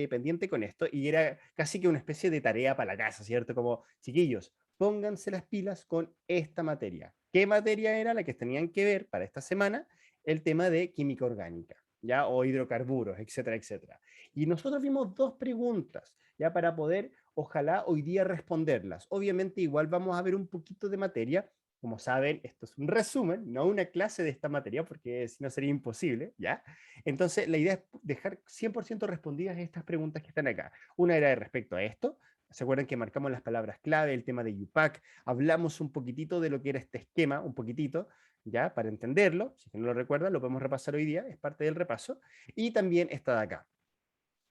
pendiente con esto y era casi que una especie de tarea para la casa, ¿cierto? Como, chiquillos, pónganse las pilas con esta materia. ¿Qué materia era la que tenían que ver para esta semana? El tema de química orgánica, ¿ya? O hidrocarburos, etcétera, etcétera. Y nosotros vimos dos preguntas, ¿ya? Para poder, ojalá, hoy día responderlas. Obviamente, igual vamos a ver un poquito de materia. Como saben, esto es un resumen, no una clase de esta materia, porque si no sería imposible, ¿ya? Entonces, la idea es dejar 100% respondidas estas preguntas que están acá. Una era de respecto a esto. ¿Se acuerdan que marcamos las palabras clave, el tema de UPAC? Hablamos un poquitito de lo que era este esquema, un poquitito, ¿ya? Para entenderlo. Si no lo recuerdan, lo podemos repasar hoy día, es parte del repaso. Y también esta de acá,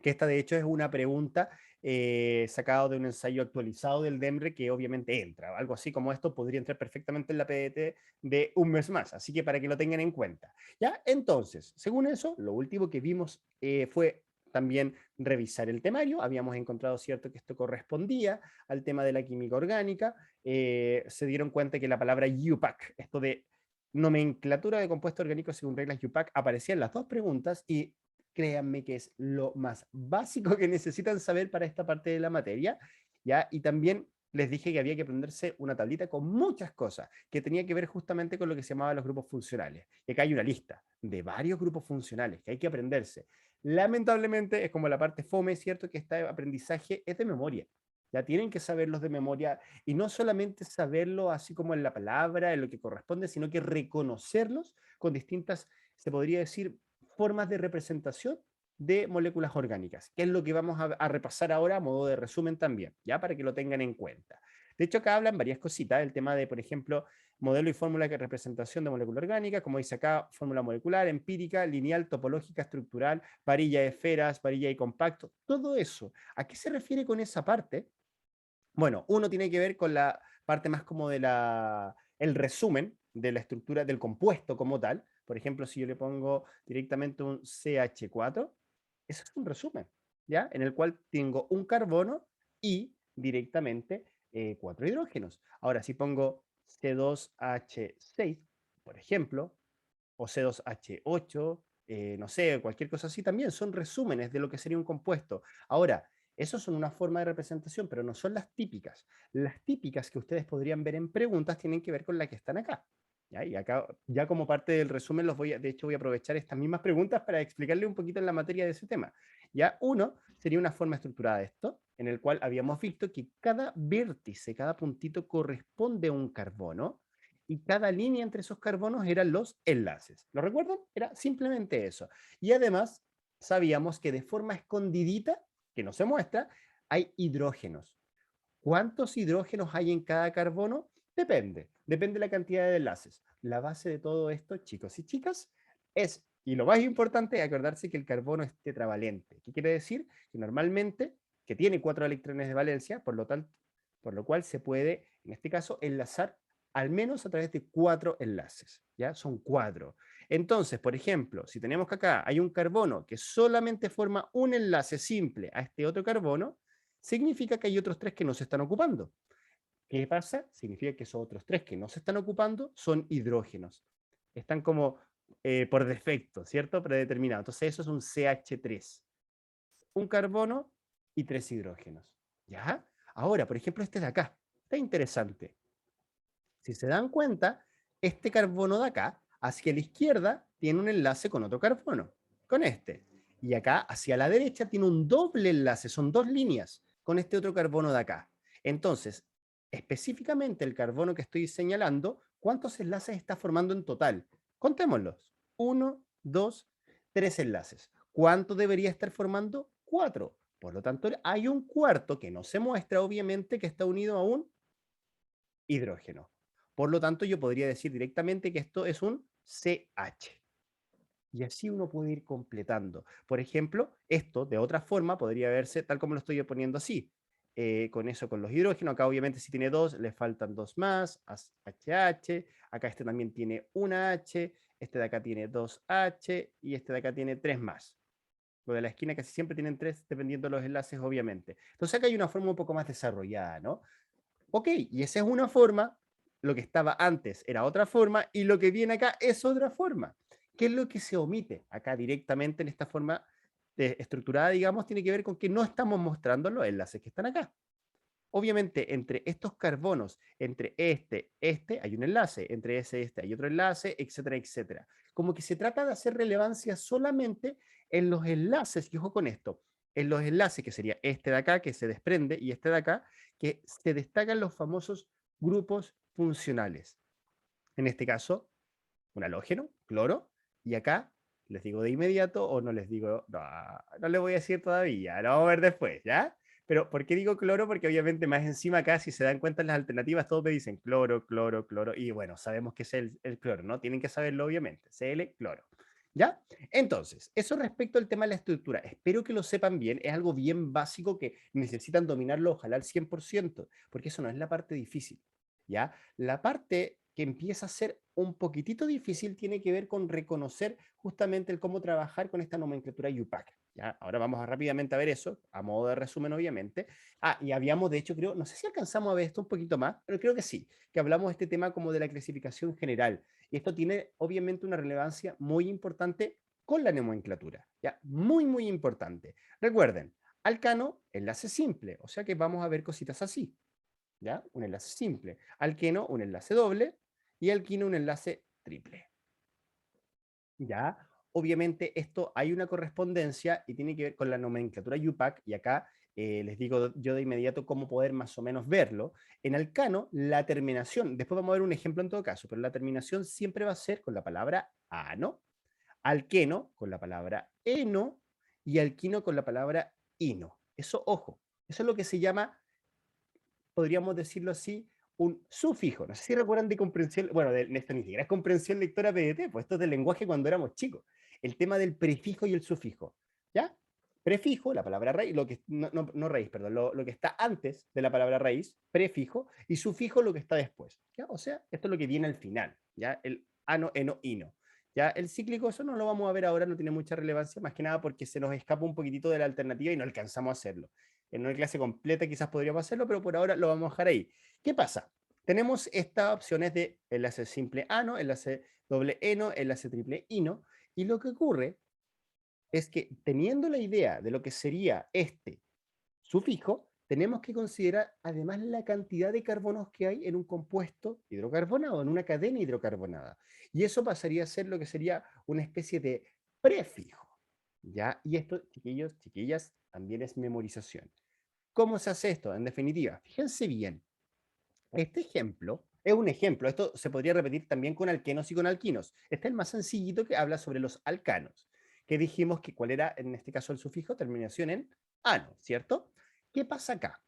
que esta de hecho es una pregunta sacada de un ensayo actualizado del DEMRE que obviamente entra. Algo así como esto podría entrar perfectamente en la PDT de un mes más, así que para que lo tengan en cuenta. ¿Ya? Entonces, según eso, lo último que vimos fue también revisar el temario. Habíamos encontrado, cierto, que esto correspondía al tema de la química orgánica. Se dieron cuenta que la palabra UPAC, esto de nomenclatura de compuestos orgánicos según reglas UPAC, aparecía en las dos preguntas y créanme que es lo más básico que necesitan saber para esta parte de la materia, ¿ya? Y también les dije que había que aprenderse una tablita con muchas cosas, que tenía que ver justamente con lo que se llamaba los grupos funcionales. Y acá hay una lista de varios grupos funcionales que hay que aprenderse. Lamentablemente es como la parte fome, ¿cierto? Que este aprendizaje es de memoria. Ya tienen que saberlos de memoria y no solamente saberlo así como en la palabra, en lo que corresponde, sino que reconocerlos con distintas, se podría decir, formas de representación de moléculas orgánicas, que es lo que vamos a repasar ahora a modo de resumen también, ya para que lo tengan en cuenta. De hecho, acá hablan varias cositas, el tema de, por ejemplo, modelo y fórmula de representación de molécula orgánica, como dice acá, fórmula molecular, empírica, lineal, topológica, estructural, varilla de esferas, varilla y compacto, todo eso. ¿A qué se refiere con esa parte? Bueno, uno tiene que ver con la parte más como de el resumen de la estructura del compuesto como tal. Por ejemplo, si yo le pongo directamente un CH4, eso es un resumen, ¿ya? En el cual tengo un carbono y directamente cuatro hidrógenos. Ahora, si pongo C2H6, por ejemplo, o C2H8, no sé, cualquier cosa así, también son resúmenes de lo que sería un compuesto. Ahora, eso son una forma de representación, pero no son las típicas. Las típicas que ustedes podrían ver en preguntas tienen que ver con las que están acá. ¿Ya? Y acá, ya como parte del resumen, de hecho voy a aprovechar estas mismas preguntas para explicarle un poquito en la materia de ese tema. Ya, uno sería una forma estructurada de esto, en el cual habíamos visto que cada vértice, cada puntito corresponde a un carbono, y cada línea entre esos carbonos eran los enlaces. ¿Lo recuerdan? Era simplemente eso. Y además, sabíamos que de forma escondidita, que no se muestra, hay hidrógenos. ¿Cuántos hidrógenos hay en cada carbono? Depende. Depende de la cantidad de enlaces. La base de todo esto, chicos y chicas, es, y lo más importante, acordarse que el carbono es tetravalente. ¿Qué quiere decir? Que normalmente, que tiene 4 electrones de valencia, por lo cual se puede, en este caso, enlazar al menos a través de 4 enlaces. ¿Ya? Son 4. Entonces, por ejemplo, si tenemos que acá hay un carbono que solamente forma un enlace simple a este otro carbono, significa que hay otros 3 que no se están ocupando. ¿Qué pasa? Significa que esos otros 3 que no se están ocupando son hidrógenos. Están como por defecto, ¿cierto? Predeterminado. Entonces eso es un CH3. Un carbono y 3 hidrógenos. ¿Ya? Ahora, por ejemplo, este de acá. Está interesante. Si se dan cuenta, este carbono de acá, hacia la izquierda, tiene un enlace con otro carbono, con este. Y acá, hacia la derecha, tiene un doble enlace, son dos líneas, con este otro carbono de acá. Entonces, específicamente el carbono que estoy señalando, ¿cuántos enlaces está formando en total? Contémoslos. Uno, dos, tres enlaces. ¿Cuánto debería estar formando? Cuatro. Por lo tanto, hay un cuarto que no se muestra, obviamente, que está unido a un hidrógeno. Por lo tanto, yo podría decir directamente que esto es un CH. Y así uno puede ir completando. Por ejemplo, esto de otra forma podría verse tal como lo estoy poniendo así. Con eso, con los hidrógenos, acá obviamente si tiene dos, le faltan dos más, HH, acá este también tiene una H, este de acá tiene dos H y este de acá tiene tres más. Lo de la esquina casi siempre tienen tres, dependiendo de los enlaces, obviamente. Entonces acá hay una forma un poco más desarrollada, ¿no? Ok, y esa es una forma, lo que estaba antes era otra forma, y lo que viene acá es otra forma. ¿Qué es lo que se omite acá directamente en esta forma estructurada, digamos, tiene que ver con que no estamos mostrando los enlaces que están acá. Obviamente, entre estos carbonos, entre este, hay un enlace, entre ese, hay otro enlace, etcétera, etcétera. Como que se trata de hacer relevancia solamente en los enlaces, y ojo con esto, en los enlaces, que sería este de acá, que se desprende, y este de acá, que se destacan los famosos grupos funcionales. En este caso, un halógeno, cloro, y acá les digo de inmediato o no les digo, no, no les voy a decir todavía, lo vamos a ver después, ¿ya? Pero ¿por qué digo cloro? Porque obviamente más encima acá, si se dan cuenta en las alternativas, todos me dicen cloro, cloro, cloro, y bueno, sabemos que es el cloro, ¿no? Tienen que saberlo obviamente, Cl, cloro. ¿Ya? Entonces, eso respecto al tema de la estructura. Espero que lo sepan bien, es algo bien básico que necesitan dominarlo, ojalá al 100%, porque eso no es la parte difícil. ¿Ya? La parte que empieza a ser un poquitito difícil tiene que ver con reconocer justamente el cómo trabajar con esta nomenclatura UPAC. ¿Ya? Ahora vamos rápidamente a ver eso, a modo de resumen, obviamente. Y habíamos, de hecho, creo, no sé si alcanzamos a ver esto un poquito más, pero creo que sí, que hablamos de este tema como de la clasificación general. Y esto tiene, obviamente, una relevancia muy importante con la nomenclatura. ¿Ya? Muy, muy importante. Recuerden, alcano, enlace simple, o sea que vamos a ver cositas así. ¿Ya? Un enlace simple. Alqueno, un enlace doble. Y alquino, un enlace triple. ¿Ya? Obviamente esto hay una correspondencia y tiene que ver con la nomenclatura UPAC, y acá les digo yo de inmediato cómo poder más o menos verlo. En alcano, la terminación, después vamos a ver un ejemplo en todo caso, pero la terminación siempre va a ser con la palabra ano, alqueno con la palabra eno y alquino con la palabra ino. Eso, ojo, eso es lo que se llama, podríamos decirlo así, un sufijo. No sé si recuerdan de comprensión, bueno, de esto ni siquiera es comprensión lectora PDT, pues esto es del lenguaje cuando éramos chicos. El tema del prefijo y el sufijo. ¿Ya? Prefijo, la palabra raíz, lo que, no raíz, perdón, lo que está antes de la palabra raíz, prefijo, y sufijo lo que está después. ¿Ya? O sea, esto es lo que viene al final. ¿Ya? El ano, eno, ino. ¿Ya? El cíclico, eso no lo vamos a ver ahora, no tiene mucha relevancia, más que nada porque se nos escapa un poquitito de la alternativa y no alcanzamos a hacerlo. En una clase completa quizás podríamos hacerlo, pero por ahora lo vamos a dejar ahí. ¿Qué pasa? Tenemos estas opciones de enlace simple ano, enlace doble eno, enlace triple ino, y lo que ocurre es que teniendo la idea de lo que sería este sufijo, tenemos que considerar además la cantidad de carbonos que hay en un compuesto hidrocarbonado, en una cadena hidrocarbonada. Y eso pasaría a ser lo que sería una especie de prefijo. ¿Ya? Y esto, chiquillos, chiquillas, también es memorización. ¿Cómo se hace esto? En definitiva, fíjense bien, este ejemplo es un ejemplo, esto se podría repetir también con alquenos y con alquinos. Este es el más sencillito, que habla sobre los alcanos, que dijimos que cuál era en este caso el sufijo, terminación en ano, ¿cierto? ¿Qué pasa acá?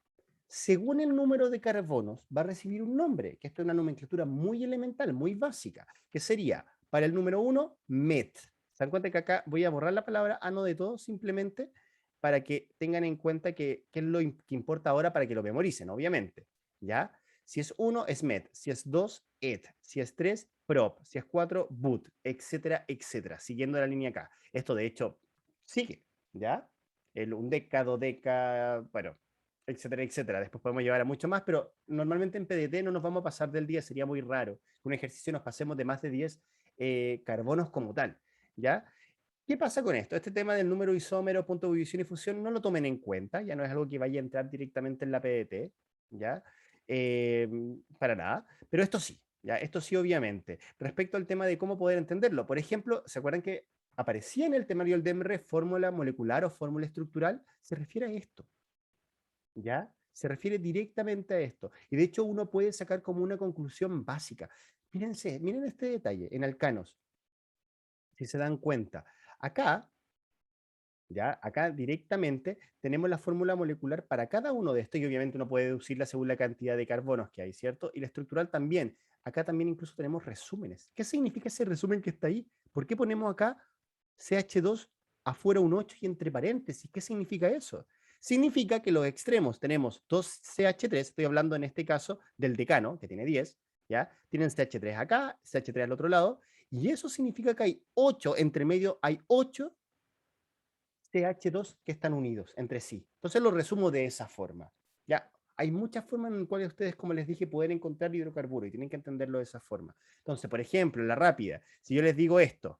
Según el número de carbonos va a recibir un nombre, que esto es una nomenclatura muy elemental, muy básica, que sería para el número 1, met. ¿Se dan cuenta que acá voy a borrar la palabra ano de todo simplemente para que tengan en cuenta que es lo que importa ahora para que lo memoricen, obviamente? ¿Ya? Si es 1, es met. Si es 2, et. Si es 3, prop. Si es 4, but, etcétera, etcétera. Siguiendo la línea acá. Esto, de hecho, sigue, ¿ya? Un deca, dodeca, bueno, etcétera, etcétera. Después podemos llevar a mucho más, pero normalmente en PDT no nos vamos a pasar del 10, sería muy raro que un ejercicio nos pasemos de más de 10 carbonos como tal, ¿ya? ¿Qué pasa con esto? Este tema del número isómero, punto de ebullición y fusión, no lo tomen en cuenta, ya no es algo que vaya a entrar directamente en la PDT, ¿ya? Eh, para nada, pero esto sí, ¿ya? Esto sí, obviamente. Respecto al tema de cómo poder entenderlo, por ejemplo, ¿se acuerdan que aparecía en el temario del DEMRE fórmula molecular o fórmula estructural? Se refiere a esto, ¿ya? Se refiere directamente a esto. Y de hecho uno puede sacar como una conclusión básica. Mírense, miren este detalle en alcanos, si se dan cuenta. Acá, ¿ya? Acá directamente tenemos la fórmula molecular para cada uno de estos, y obviamente uno puede deducirla según la cantidad de carbonos que hay, ¿cierto? Y la estructural también. Acá también incluso tenemos resúmenes. ¿Qué significa ese resumen que está ahí? ¿Por qué ponemos acá CH2 afuera un 8 y entre paréntesis? ¿Qué significa eso? Significa que los extremos tenemos 2CH3, estoy hablando en este caso del decano, que tiene 10, ¿ya? Tienen CH3 acá, CH3 al otro lado, y eso significa que hay 8, entre medio hay 8 CH2 que están unidos entre sí. Entonces lo resumo de esa forma. Ya, hay muchas formas en las cuales ustedes, como les dije, pueden encontrar hidrocarburos y tienen que entenderlo de esa forma. Entonces, por ejemplo, en la rápida, si yo les digo esto,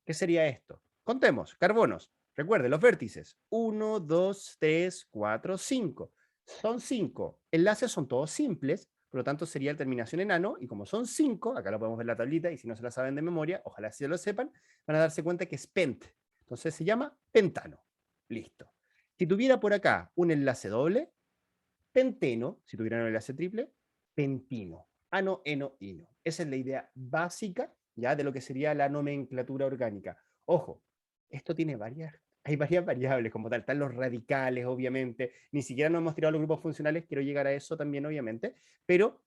¿qué sería esto? Contemos, carbonos. Recuerde, los vértices. 1, 2, 3, 4, 5. Son 5. Enlaces son todos simples, por lo tanto sería la terminación en ano, y como son 5, acá lo podemos ver en la tablita, y si no se la saben de memoria, ojalá sí lo sepan, van a darse cuenta que es pent. Entonces se llama pentano. Listo. Si tuviera por acá un enlace doble, penteno. Si tuviera un enlace triple, pentino. Ano, eno, ino. Esa es la idea básica ya de lo que sería la nomenclatura orgánica. Ojo, esto tiene hay varias variables como tal. Están los radicales, obviamente. Ni siquiera nos hemos tirado los grupos funcionales. Quiero llegar a eso también, obviamente. Pero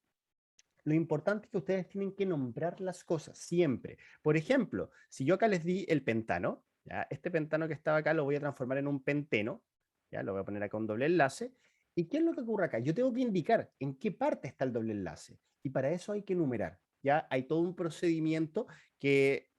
lo importante es que ustedes tienen que nombrar las cosas siempre. Por ejemplo, si yo acá les di el pentano, ¿ya? Este pentano que estaba acá lo voy a transformar en un penteno, ¿ya? Lo voy a poner acá un doble enlace. ¿Y qué es lo que ocurre acá? Yo tengo que indicar en qué parte está el doble enlace. Y para eso hay que numerar. ¿Ya? Hay todo un procedimiento que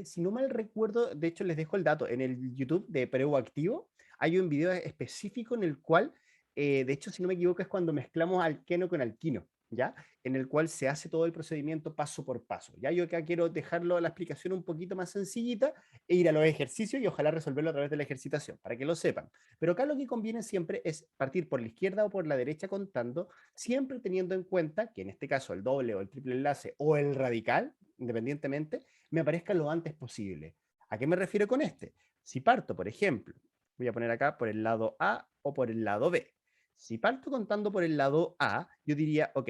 si no mal recuerdo, de hecho les dejo el dato, en el YouTube de Preu Activo hay un video específico en el cual, de hecho, si no me equivoco, es cuando mezclamos alqueno con alquino, ¿ya? En el cual se hace todo el procedimiento paso por paso. Ya yo acá quiero dejarlo la explicación un poquito más sencillita e ir a los ejercicios y ojalá resolverlo a través de la ejercitación, para que lo sepan. Pero acá lo que conviene siempre es partir por la izquierda o por la derecha contando, siempre teniendo en cuenta que en este caso el doble o el triple enlace o el radical, independientemente, me aparezca lo antes posible. ¿A qué me refiero con este? Si parto, por ejemplo, voy a poner acá por el lado A o por el lado B. Si parto contando por el lado A, yo diría, ok,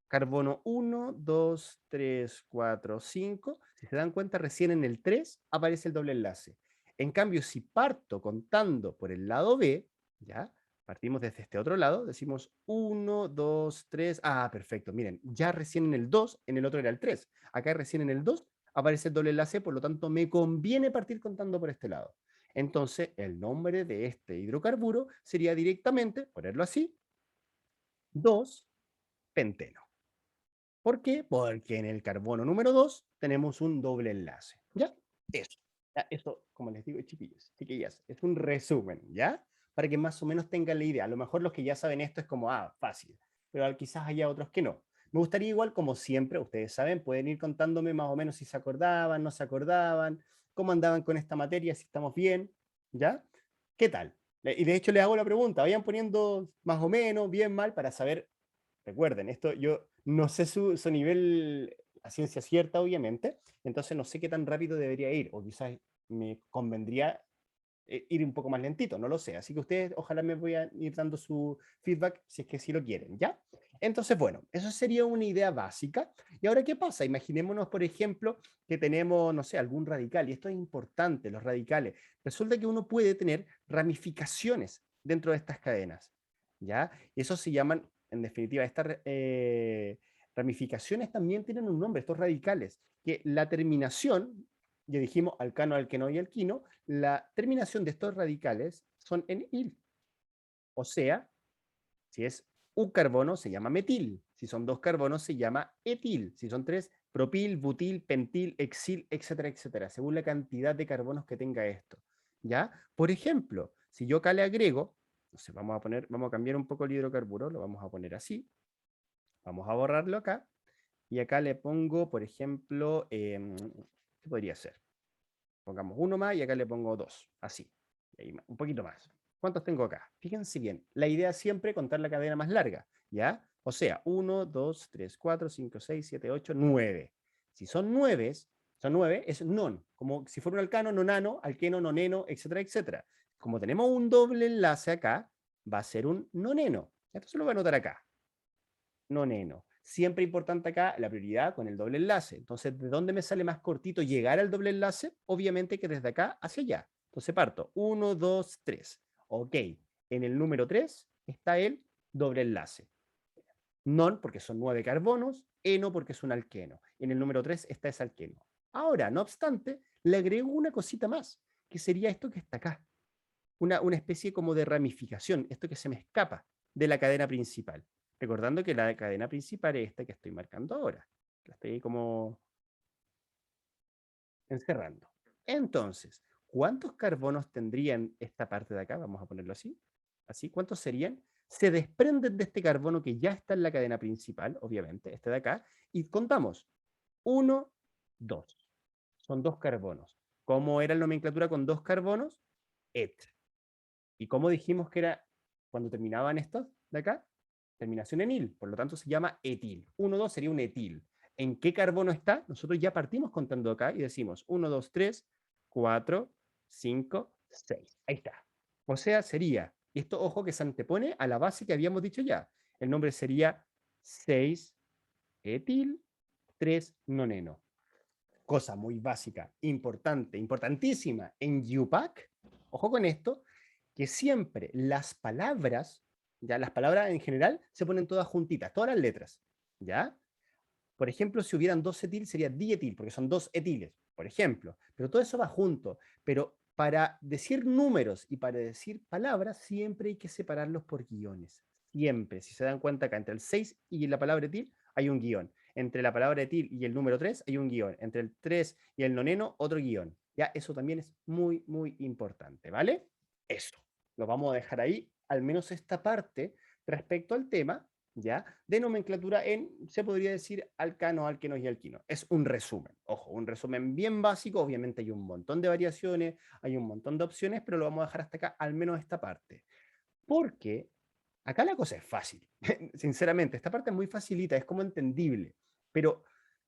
carbono 1, 2, 3, 4, 5. Si se dan cuenta, recién en el 3 aparece el doble enlace. En cambio, si parto contando por el lado B, ¿ya? Partimos desde este otro lado, decimos 1, 2, 3. Ah, perfecto. Miren, ya recién en el 2, en el otro era el 3. Acá recién en el 2 aparece el doble enlace, por lo tanto me conviene partir contando por este lado. Entonces, el nombre de este hidrocarburo sería directamente, ponerlo así, 2-penteno. ¿Por qué? Porque en el carbono número 2 tenemos un doble enlace. ¿Ya? Eso. Ya, eso, como les digo, chiquillos, chiquillas, es un resumen, ¿ya? Para que más o menos tengan la idea. A lo mejor los que ya saben esto es como, ah, fácil, pero quizás haya otros que no. Me gustaría igual, como siempre, ustedes saben, pueden ir contándome más o menos si se acordaban, no se acordaban, cómo andaban con esta materia, si estamos bien, ¿ya? ¿Qué tal? Y de hecho les hago la pregunta, vayan poniendo más o menos, bien, mal, para saber. Recuerden, esto yo no sé su nivel a ciencia cierta, obviamente, entonces no sé qué tan rápido debería ir, o quizás me convendría ir un poco más lentito, no lo sé. Así que ustedes ojalá me voy a ir dando su feedback si es que sí lo quieren, ¿ya? Entonces, bueno, eso sería una idea básica. ¿Y ahora qué pasa? Imaginémonos, por ejemplo, que tenemos, no sé, algún radical, y esto es importante, los radicales. Resulta que uno puede tener ramificaciones dentro de estas cadenas, ¿ya? Y eso se llaman, en definitiva, estas ramificaciones también tienen un nombre, estos radicales, que la terminación, ya dijimos alcano, alqueno y alquino, la terminación de estos radicales son en il. O sea, si es un carbono se llama metil, si son dos carbonos se llama etil, si son tres, propil, butil, pentil, exil, etcétera, etcétera, según la cantidad de carbonos que tenga esto. ¿Ya? Por ejemplo, si yo acá le agrego, no sé, vamos a cambiar un poco el hidrocarburo, lo vamos a poner así, vamos a borrarlo acá, y acá le pongo, por ejemplo, ¿qué podría ser? Pongamos uno más y acá le pongo dos, así, y ahí un poquito más. ¿Cuántos tengo acá? Fíjense bien, la idea es siempre contar la cadena más larga, ¿ya? O sea, 1, 2, 3, 4, 5, 6, 7, 8, 9. Si son 9, es non, como si fuera un alcano, nonano, alqueno, noneno, etcétera, etcétera. Como tenemos un doble enlace acá, va a ser un noneno. Entonces lo voy a anotar acá, noneno. Siempre importante acá la prioridad con el doble enlace. Entonces, ¿de dónde me sale más cortito llegar al doble enlace? Obviamente que desde acá hacia allá. Entonces parto 1, 2, 3. Ok, en el número 3 está el doble enlace. Non porque son 9 carbonos, eno porque es un alqueno. En el número 3 está ese alqueno. Ahora, no obstante, le agrego una cosita más, que sería esto que está acá. Una especie como de ramificación, esto que se me escapa de la cadena principal. Recordando que la cadena principal es esta que estoy marcando ahora. La estoy como encerrando. Entonces, ¿cuántos carbonos tendrían esta parte de acá? Vamos a ponerlo así. Así, ¿cuántos serían? Se desprenden de este carbono que ya está en la cadena principal, obviamente, este de acá, y contamos. 1, 2. Son dos carbonos. ¿Cómo era la nomenclatura con dos carbonos? et. ¿Y cómo dijimos que era cuando terminaban estos de acá? Terminación en il, por lo tanto se llama etil. 1, 2 sería un etil. ¿En qué carbono está? Nosotros ya partimos contando acá y decimos 1, 2, 3, 4, 5, 6. Ahí está. O sea, sería, y esto ojo que se antepone a la base que habíamos dicho ya. El nombre sería 6 etil 3 noneno. Cosa muy básica, importante, importantísima en UPAC. Ojo con esto, que siempre las palabras, ya las palabras en general se ponen todas juntitas, todas las letras, ¿ya? Por ejemplo, si hubieran dos etil sería dietil, porque son dos etiles, por ejemplo. Pero todo eso va junto. Pero para decir números y para decir palabras, siempre hay que separarlos por guiones. Siempre. Si se dan cuenta acá, entre el 6 y la palabra etil hay un guión. Entre la palabra etil y el número 3 hay un guión. Entre el 3 y el noneno, otro guión. Ya, eso también es muy, muy importante, ¿vale? Eso. Lo vamos a dejar ahí, al menos esta parte, respecto al tema, ¿ya? De nomenclatura en, se podría decir, alcano, alquenos y alquinos. Es un resumen, ojo, un resumen bien básico, obviamente hay un montón de variaciones, hay un montón de opciones, pero lo vamos a dejar hasta acá, al menos esta parte. Porque acá la cosa es fácil, sinceramente, esta parte es muy facilita, es como entendible, pero,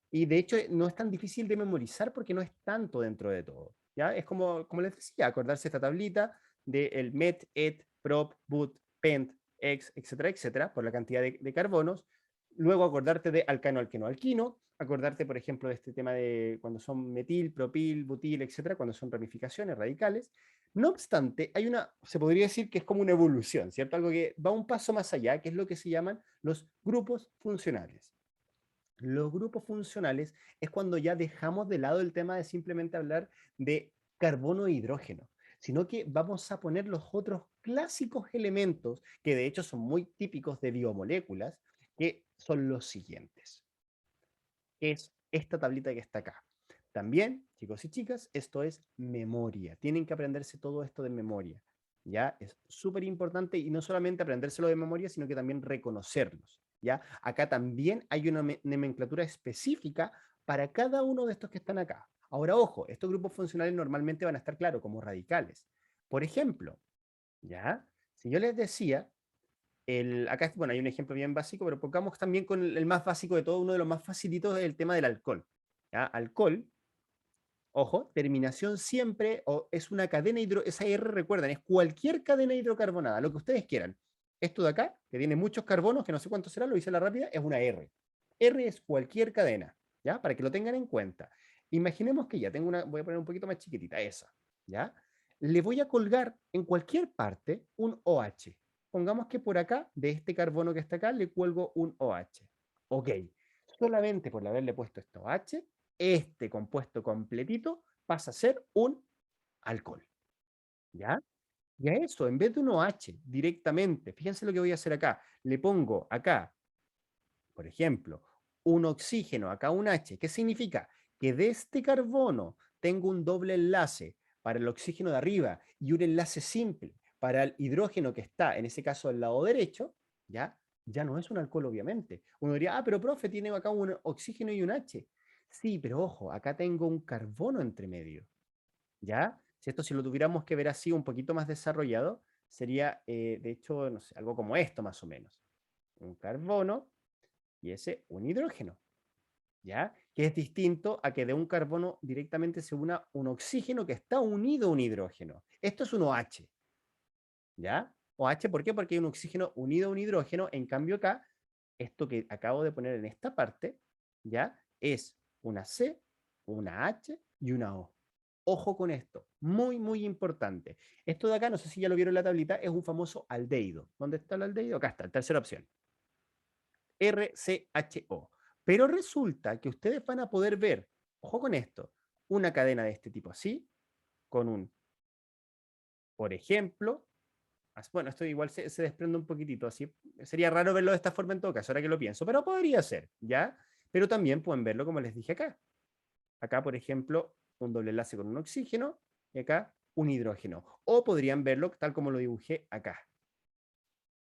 y de hecho no es tan difícil de memorizar porque no es tanto dentro de todo, ¿ya? Es como les decía, acordarse esta tablita del met, et, prop, but, pent, ex, etcétera, etcétera, por la cantidad de carbonos. Luego acordarte de alcano, alqueno, alquino. Acordarte, por ejemplo, de este tema de cuando son metil, propil, butil, etcétera, cuando son ramificaciones radicales. No obstante, hay una, se podría decir que es como una evolución, ¿cierto? Algo que va un paso más allá, que es lo que se llaman los grupos funcionales. Los grupos funcionales es cuando ya dejamos de lado el tema de simplemente hablar de carbono e hidrógeno, sino que vamos a poner los otros clásicos elementos, que de hecho son muy típicos de biomoléculas, que son los siguientes. Es esta tablita que está acá. También, chicos y chicas, esto es memoria. Tienen que aprenderse todo esto de memoria. ¿Ya? Es súper importante y no solamente aprendérselo de memoria, sino que también reconocerlos. ¿Ya? Acá también hay una nomenclatura específica para cada uno de estos que están acá. Ahora, ojo, estos grupos funcionales normalmente van a estar, claro, como radicales. Por ejemplo, ¿ya? Si yo les decía, acá, bueno, hay un ejemplo bien básico, pero pongamos también con el más básico de todo, uno de los más facilitos, el tema del alcohol. ¿Ya? Alcohol, ojo, terminación siempre o es una cadena esa R, recuerden, es cualquier cadena hidrocarbonada, lo que ustedes quieran. Esto de acá, que tiene muchos carbonos, que no sé cuánto será, lo hice a la rápida, es una R. R es cualquier cadena, ¿ya? Para que lo tengan en cuenta. Imaginemos que ya tengo una, voy a poner un poquito más chiquitita, esa, ¿ya? Le voy a colgar en cualquier parte un OH. Pongamos que por acá, de este carbono que está acá, le cuelgo un OH. Ok, solamente por haberle puesto este OH, este compuesto completito pasa a ser un alcohol. ¿Ya? Y a eso, en vez de un OH directamente, fíjense lo que voy a hacer acá. Le pongo acá, por ejemplo, un oxígeno, acá un H. ¿Qué significa? Que de este carbono tengo un doble enlace para el oxígeno de arriba y un enlace simple para el hidrógeno que está, en ese caso, al lado derecho, ¿ya? Ya no es un alcohol, obviamente. Uno diría, ah, pero profe, tiene acá un oxígeno y un H. Sí, pero ojo, acá tengo un carbono entre medio, ¿ya? Si esto si lo tuviéramos que ver así un poquito más desarrollado, sería, de hecho, no sé, algo como esto más o menos. Un carbono y ese un hidrógeno, ¿ya? Que es distinto a que de un carbono directamente se una un oxígeno que está unido a un hidrógeno. Esto es un OH, ¿ya? OH, ¿por qué? Porque hay un oxígeno unido a un hidrógeno, en cambio acá, esto que acabo de poner en esta parte, ¿ya? Es una C, una H y una O. Ojo con esto, muy, muy importante. Esto de acá, no sé si ya lo vieron en la tablita, es un famoso aldehído. ¿Dónde está el aldehído? Acá está, tercera opción. RCHO. Pero resulta que ustedes van a poder ver, ojo con esto, una cadena de este tipo así, con un, por ejemplo, bueno, esto igual se desprende un poquitito, así sería raro verlo de esta forma en todo caso, ahora que lo pienso, pero podría ser, ¿ya? Pero también pueden verlo como les dije acá. Acá, por ejemplo, un doble enlace con un oxígeno y acá un hidrógeno. O podrían verlo tal como lo dibujé acá.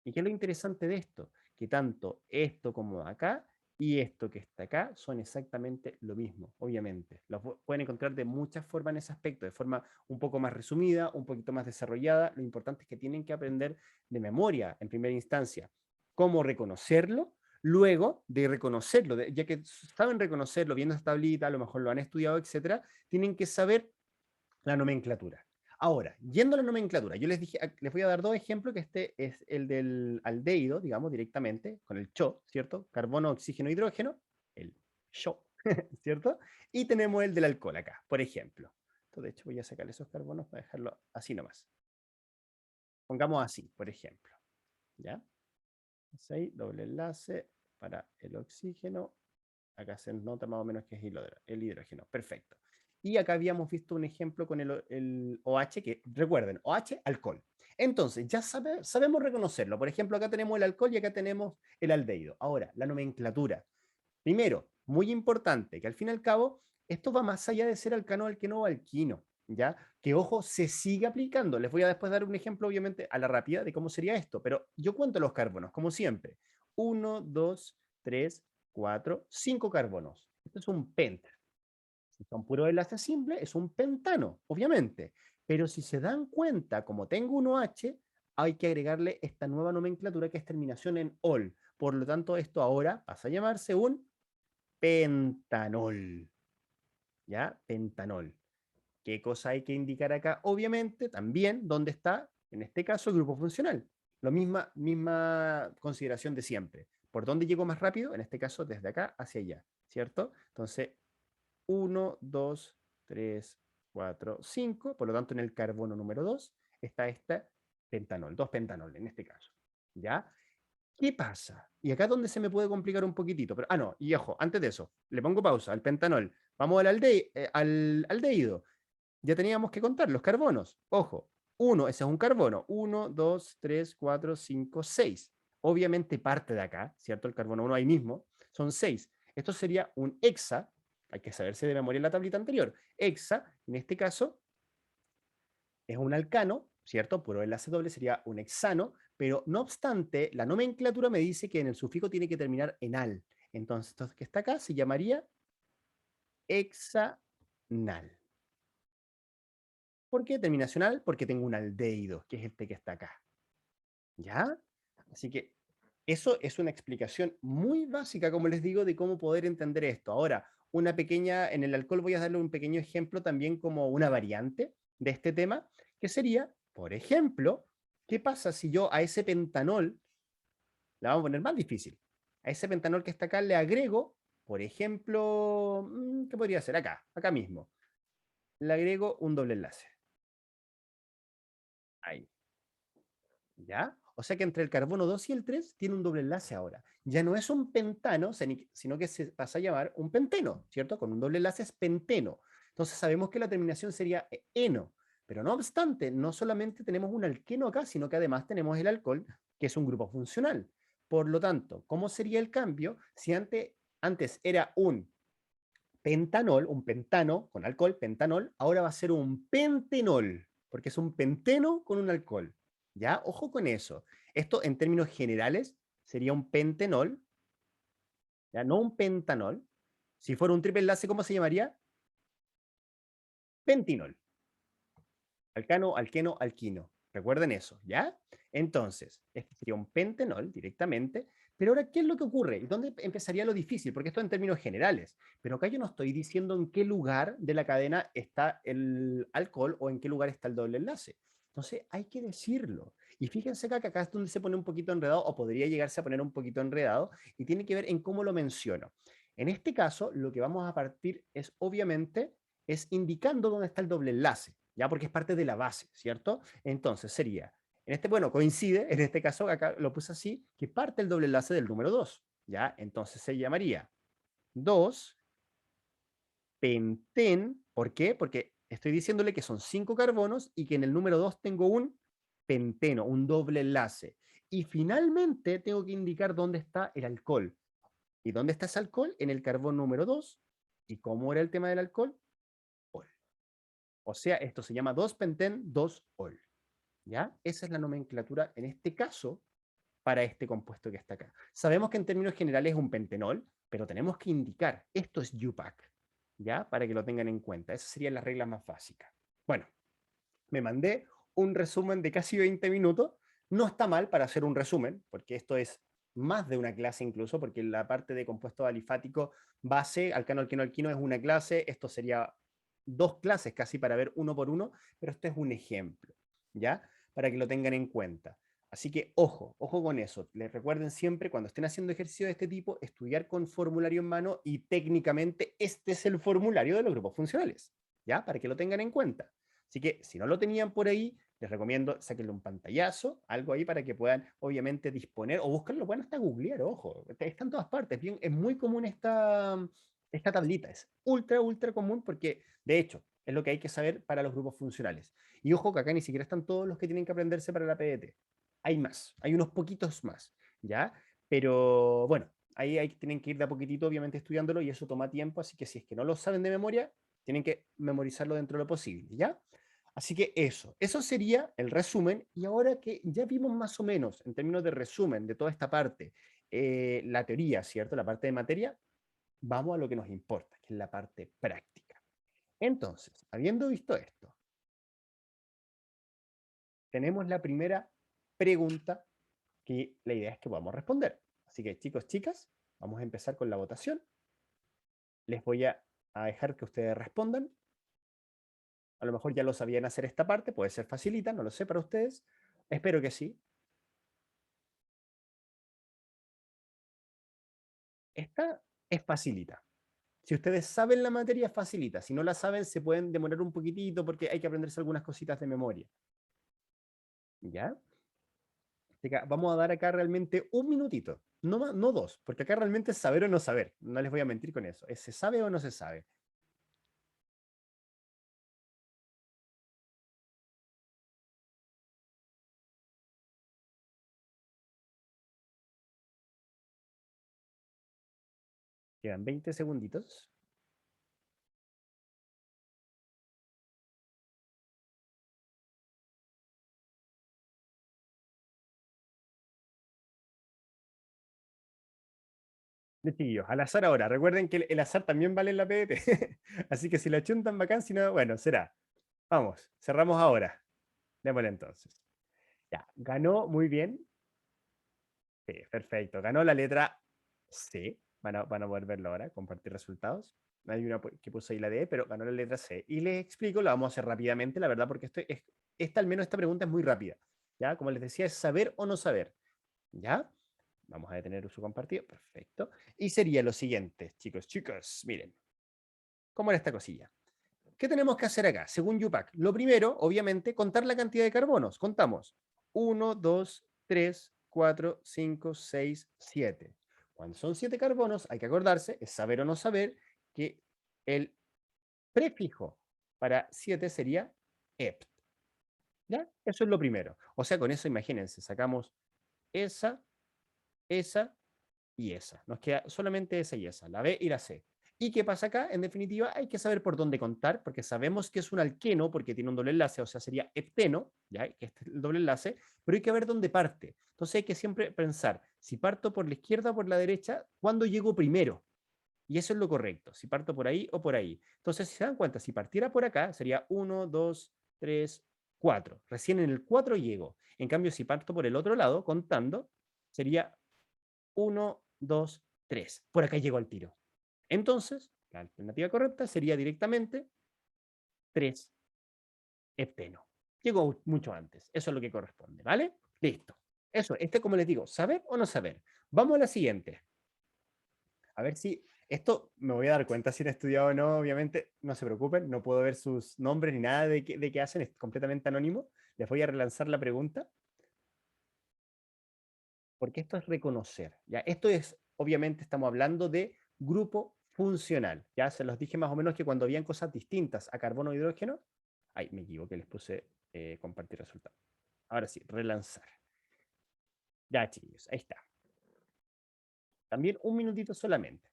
¿Y qué es lo interesante de esto? Que tanto esto como acá y esto que está acá son exactamente lo mismo, obviamente. Los pueden encontrar de muchas formas en ese aspecto, de forma un poco más resumida, un poquito más desarrollada. Lo importante es que tienen que aprender de memoria en primera instancia cómo reconocerlo. Luego de reconocerlo, ya que saben reconocerlo, viendo esta tablita, a lo mejor lo han estudiado, etcétera, tienen que saber la nomenclatura. Ahora, yendo a la nomenclatura, yo les dije, les voy a dar dos ejemplos, que este es el del aldehído, digamos, directamente, con el CHO, ¿cierto? Carbono, oxígeno, hidrógeno, el CHO, ¿cierto? Y tenemos el del alcohol acá, por ejemplo. Entonces, de hecho, voy a sacar esos carbonos para dejarlo así nomás. Pongamos así, por ejemplo. ¿Ya? 6, doble enlace para el oxígeno. Acá se nota más o menos que es el hidrógeno. Perfecto. Y acá habíamos visto un ejemplo con el OH, que recuerden, OH, alcohol. Entonces, ya sabemos reconocerlo. Por ejemplo, acá tenemos el alcohol y acá tenemos el aldehído. Ahora, la nomenclatura. Primero, muy importante, que al fin y al cabo, esto va más allá de ser alcano, alqueno o alquino, ¿ya? Que, ojo, se sigue aplicando. Les voy a después dar un ejemplo, obviamente, a la rápida de cómo sería esto, pero yo cuento los carbonos, como siempre. 1, 2, 3, 4, 5 carbonos. Esto es un penta. Si son puros enlaces simples, es un pentano, obviamente. Pero si se dan cuenta, como tengo un OH, hay que agregarle esta nueva nomenclatura que es terminación en ol. Por lo tanto, esto ahora pasa a llamarse un pentanol. ¿Ya? Pentanol. ¿Qué cosa hay que indicar acá? Obviamente, también, ¿dónde está? En este caso, el grupo funcional. La misma consideración de siempre. ¿Por dónde llego más rápido? En este caso, desde acá hacia allá, ¿cierto? Entonces, 1, 2, 3, 4, 5. Por lo tanto, en el carbono número 2 está este pentanol, 2 pentanol en este caso. ¿Ya? ¿Qué pasa? Y acá es donde se me puede complicar un poquitito. Pero, no, y ojo, antes de eso, le pongo pausa al pentanol. Vamos al aldehído. Ya teníamos que contar los carbonos. Ojo, ese es un carbono. 1, 2, 3, 4, 5, 6. Obviamente parte de acá, ¿cierto? El carbono 1 ahí mismo. Son 6. Esto sería un hexa. Hay que saberse de memoria en la tablita anterior. Hexa, en este caso, es un alcano, ¿cierto? Puro enlace doble sería un hexano, pero no obstante, la nomenclatura me dice que en el sufijo tiene que terminar en al. Entonces, esto que está acá se llamaría hexanal. ¿Por qué terminación al? Porque tengo un aldehído, que es este que está acá. ¿Ya? Así que eso es una explicación muy básica, como les digo, de cómo poder entender esto. Ahora, en el alcohol voy a darle un pequeño ejemplo también como una variante de este tema, que sería, por ejemplo, ¿qué pasa si yo a ese pentanol, la vamos a poner más difícil, a ese pentanol que está acá le agrego, por ejemplo, ¿qué podría ser? Acá mismo. Le agrego un doble enlace. Ahí. ¿Ya? O sea que entre el carbono 2 y el 3 tiene un doble enlace ahora. Ya no es un pentano, sino que se pasa a llamar un penteno, ¿cierto? Con un doble enlace es penteno. Entonces sabemos que la terminación sería eno. Pero no obstante, no solamente tenemos un alqueno acá, sino que además tenemos el alcohol, que es un grupo funcional. Por lo tanto, ¿cómo sería el cambio si antes era un pentanol, un pentano con alcohol, pentanol, ahora va a ser un pentenol, porque es un penteno con un alcohol? ¿Ya? Ojo con eso. Esto en términos generales sería un pentenol, ¿ya? No un pentanol. Si fuera un triple enlace, ¿cómo se llamaría? Pentinol. Alcano, alqueno, alquino. Recuerden eso, ¿ya? Entonces, este sería un pentenol directamente. Pero ahora, ¿qué es lo que ocurre? ¿Y dónde empezaría lo difícil? Porque esto en términos generales. Pero acá yo no estoy diciendo en qué lugar de la cadena está el alcohol o en qué lugar está el doble enlace. Entonces, hay que decirlo. Y fíjense acá que acá es donde se pone un poquito enredado, o podría llegarse a poner un poquito enredado, y tiene que ver en cómo lo menciono. En este caso, lo que vamos a partir es, obviamente, es indicando dónde está el doble enlace, ya porque es parte de la base, ¿cierto? Entonces sería, bueno, coincide, en este caso acá lo puse así, que parte el doble enlace del número 2, ¿ya? Entonces se llamaría 2 penten, ¿por qué? Porque estoy diciéndole que son 5 carbonos y que en el número 2 tengo un penteno, un doble enlace. Y finalmente tengo que indicar dónde está el alcohol. ¿Y dónde está ese alcohol? En el carbón número 2. ¿Y cómo era el tema del alcohol? Ol. O sea, esto se llama 2-penten, 2-ol. ¿Ya? Esa es la nomenclatura en este caso para este compuesto que está acá. Sabemos que en términos generales es un pentenol, pero tenemos que indicar, esto es UPAC, ¿ya? Para que lo tengan en cuenta. Esas serían las reglas más básicas. Bueno, me mandé un resumen de casi 20 minutos. No está mal para hacer un resumen, porque esto es más de una clase incluso, porque la parte de compuesto alifático base, alcano, alqueno, alquino es una clase, esto sería 2 clases casi para ver uno por uno, pero esto es un ejemplo, ¿ya? Para que lo tengan en cuenta. Así que ojo, ojo con eso. Les recuerden siempre cuando estén haciendo ejercicios de este tipo, estudiar con formulario en mano y técnicamente este es el formulario de los grupos funcionales, ¿ya? Para que lo tengan en cuenta. Así que si no lo tenían por ahí, les recomiendo sáquenle un pantallazo, algo ahí para que puedan obviamente disponer, o buscarlo, pueden hasta googlear, ojo, está en todas partes, bien, es muy común esta tablita, es ultra, ultra común porque de hecho es lo que hay que saber para los grupos funcionales. Y ojo que acá ni siquiera están todos los que tienen que aprenderse para la PDT. Hay más, hay unos poquitos más, ¿ya? Pero bueno, ahí tienen que ir de a poquitito, obviamente estudiándolo, y eso toma tiempo, así que si es que no lo saben de memoria, tienen que memorizarlo dentro de lo posible, ¿ya? Así que eso sería el resumen. Y ahora que ya vimos más o menos, en términos de resumen de toda esta parte, la teoría, ¿cierto? La parte de materia, vamos a lo que nos importa, que es la parte práctica. Entonces, habiendo visto esto, tenemos la primera pregunta que la idea es que podamos responder. Así que chicos, chicas, vamos a empezar con la votación. Les voy a dejar que ustedes respondan. A lo mejor ya lo sabían hacer esta parte, puede ser facilita, no lo sé para ustedes. Espero que sí. Esta es facilita. Si ustedes saben la materia, facilita. Si no la saben, se pueden demorar un poquitito porque hay que aprenderse algunas cositas de memoria. ¿Ya? Vamos a dar acá realmente un minutito. No, no 2, porque acá realmente es saber o no saber. No les voy a mentir con eso. ¿Se sabe o no se sabe? Quedan 20 segunditos. De chiquillos, al azar ahora. Recuerden que el azar también vale en la PDT. Así que si la chuntan bacán, si no, bueno, será. Vamos, cerramos ahora. Démosle entonces. Ya, ganó muy bien. Sí, perfecto. Ganó la letra C. Van a poder verlo ahora, compartir resultados. Hay una que puso ahí la D, pero ganó la letra C. Y les explico, la vamos a hacer rápidamente, la verdad, porque al menos esta pregunta es muy rápida. ¿Ya? Como les decía, es saber o no saber. ¿Ya? Vamos a detener su compartido. Perfecto. Y sería lo siguiente, chicos, chicos, miren. ¿Cómo era esta cosilla? ¿Qué tenemos que hacer acá? Según UPAC, lo primero, obviamente, contar la cantidad de carbonos. Contamos. 1, 2, 3, 4, 5, 6, 7. Cuando son 7 carbonos, hay que acordarse, es saber o no saber, que el prefijo para 7 sería ept. ¿Ya? Eso es lo primero. O sea, con eso, imagínense, sacamos esa y esa. Nos queda solamente esa y esa, la B y la C. ¿Y qué pasa acá? En definitiva, hay que saber por dónde contar, porque sabemos que es un alqueno, porque tiene un doble enlace, o sea, sería hepteno, ¿ya? Que este es el doble enlace, pero hay que ver dónde parte. Entonces hay que siempre pensar, si parto por la izquierda o por la derecha, ¿cuándo llego primero? Y eso es lo correcto, si parto por ahí o por ahí. Entonces, si se dan cuenta, si partiera por acá, sería 1, 2, 3, 4. Recién en el 4 llego. En cambio, si parto por el otro lado, contando, sería 1, 2, 3. Por acá llego al tiro. Entonces, la alternativa correcta sería directamente 3 hepteno. Llegó mucho antes. Eso es lo que corresponde, ¿vale? Listo. Eso, como les digo, saber o no saber. Vamos a la siguiente. A ver si esto me voy a dar cuenta si han estudiado o no, obviamente. No se preocupen, no puedo ver sus nombres ni nada de qué hacen, es completamente anónimo. Les voy a relanzar la pregunta. Porque esto es reconocer, ¿ya? Esto es, obviamente, estamos hablando de grupo funcional, ¿ya? Se los dije más o menos que cuando habían cosas distintas a carbono e hidrógeno, ay, me equivoqué, les puse compartir resultado. Ahora sí, relanzar. Ya, chicos, ahí está. También un minutito solamente,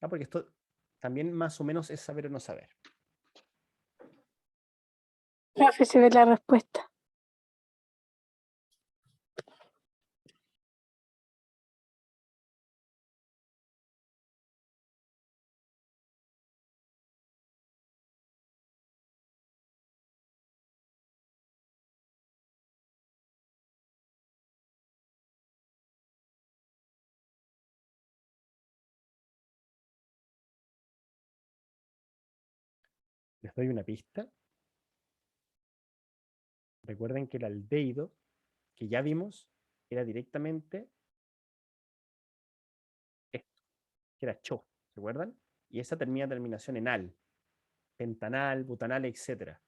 ¿ya? Porque esto también más o menos es saber o no saber. Profe, se ve la respuesta. Les doy una pista. Recuerden que el aldehído que ya vimos era directamente esto, que era cho, ¿se acuerdan? Y esa terminación en al, pentanal, butanal, etcétera.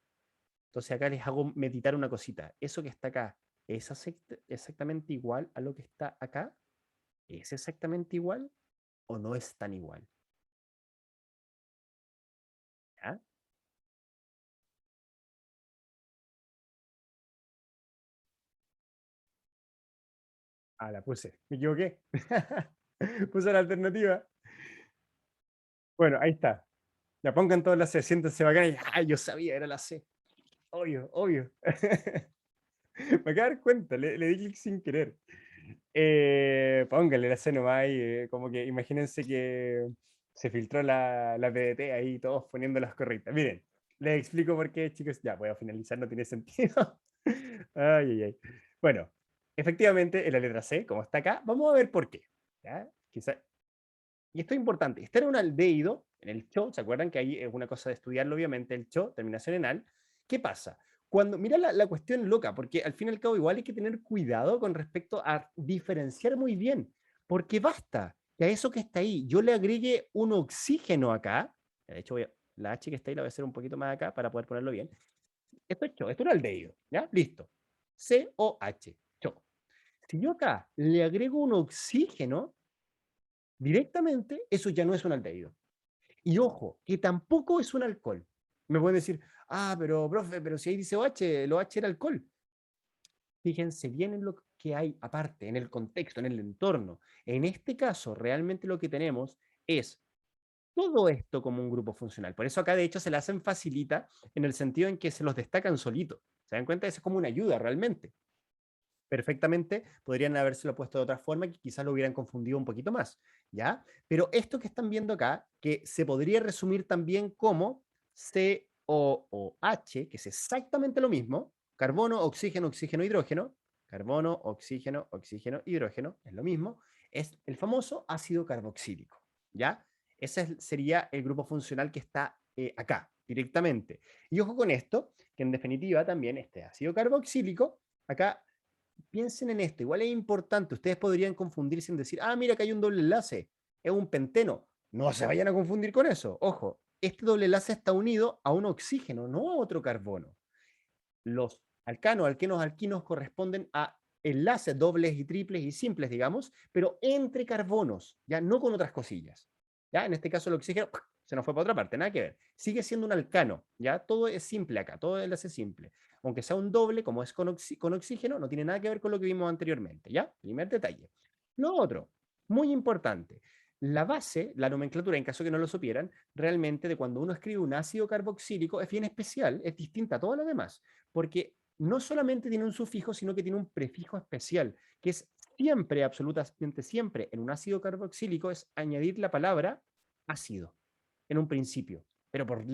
Entonces acá les hago meditar una cosita. Eso que está acá, ¿es exactamente igual a lo que está acá? ¿Es exactamente igual o no es tan igual? ¿Ya? Ah, la puse. Me equivoqué. Puse la alternativa. Bueno, ahí está. La pongan todas las C, siéntense bacán y, ah, yo sabía, era la C. Obvio, obvio. Me acabo de dar cuenta, le di clic sin querer. Pónganle la C nomás y como que imagínense que se filtró la PDT ahí, todos poniendo las correctas. Miren, les explico por qué, chicos. Ya, voy a finalizar, no tiene sentido. Ay, ay, ay. Bueno, efectivamente, en la letra C, como está acá, vamos a ver por qué. ¿Ya? Y esto es importante. Este era un aldehído en el cho, ¿se acuerdan que ahí es una cosa de estudiarlo, obviamente, el cho, terminación en al? ¿Qué pasa? Cuando, mira la cuestión loca, porque al fin y al cabo igual hay que tener cuidado con respecto a diferenciar muy bien, porque basta que a eso que está ahí yo le agregue un oxígeno acá, de hecho la H que está ahí la voy a hacer un poquito más acá para poder ponerlo bien. Esto es cho, esto es un aldehído, ¿ya? Listo. COH, cho. Si yo acá le agrego un oxígeno, directamente eso ya no es un aldehído. Y ojo, que tampoco es un alcohol. Me pueden decir, ah, pero profe, pero si ahí dice OH, lo OH era alcohol. Fíjense bien en lo que hay aparte, en el contexto, en el entorno. En este caso, realmente lo que tenemos es todo esto como un grupo funcional. Por eso acá, de hecho, se le hacen facilita en el sentido en que se los destacan solitos. ¿Se dan cuenta? Eso es como una ayuda realmente. Perfectamente podrían habérselo puesto de otra forma que quizás lo hubieran confundido un poquito más, ¿ya? Pero esto que están viendo acá, que se podría resumir también como COOH, que es exactamente lo mismo, carbono, oxígeno, oxígeno, hidrógeno, carbono, oxígeno, oxígeno, hidrógeno, es lo mismo, es el famoso ácido carboxílico, ¿ya? Ese sería el grupo funcional que está acá, directamente. Y ojo con esto, que en definitiva también este ácido carboxílico, acá piensen en esto, igual es importante, ustedes podrían confundirse en decir, ah, mira que hay un doble enlace, es un penteno. No se vayan a confundir con eso. Ojo, este doble enlace está unido a un oxígeno, no a otro carbono. Los alcanos, alquenos, alquinos corresponden a enlaces dobles y triples y simples, digamos, pero entre carbonos, ya no con otras cosillas. ¿Ya? En este caso el oxígeno se nos fue para otra parte, nada que ver. Sigue siendo un alcano, ¿ya? Todo es simple acá, todo es enlace simple. Aunque sea un doble, como es con oxígeno, no tiene nada que ver con lo que vimos anteriormente, ¿ya? Primer detalle. Lo otro, muy importante, la base, la nomenclatura, en caso que no lo supieran, realmente de cuando uno escribe un ácido carboxílico es bien especial, es distinta a todo lo demás, porque no solamente tiene un sufijo, sino que tiene un prefijo especial, que es siempre, absolutamente siempre, en un ácido carboxílico, es añadir la palabra ácido en un principio, pero por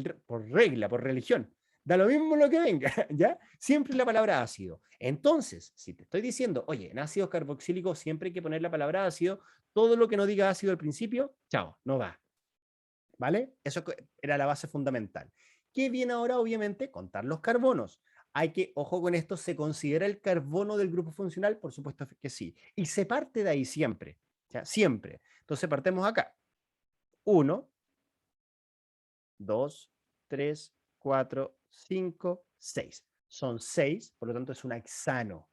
regla, por religión. Da lo mismo lo que venga, ¿ya? Siempre la palabra ácido. Entonces, si te estoy diciendo, oye, en ácido carboxílico siempre hay que poner la palabra ácido, todo lo que no diga ácido al principio, chao, no va. ¿Vale? Eso era la base fundamental. ¿Qué viene ahora? Obviamente, contar los carbonos. Hay que, ojo con esto, ¿se considera el carbono del grupo funcional? Por supuesto que sí. Y se parte de ahí siempre. ¿Ya? Siempre. Entonces partemos acá. 1, 2, 3, 4, 5, 6. Son 6, por lo tanto es un hexano.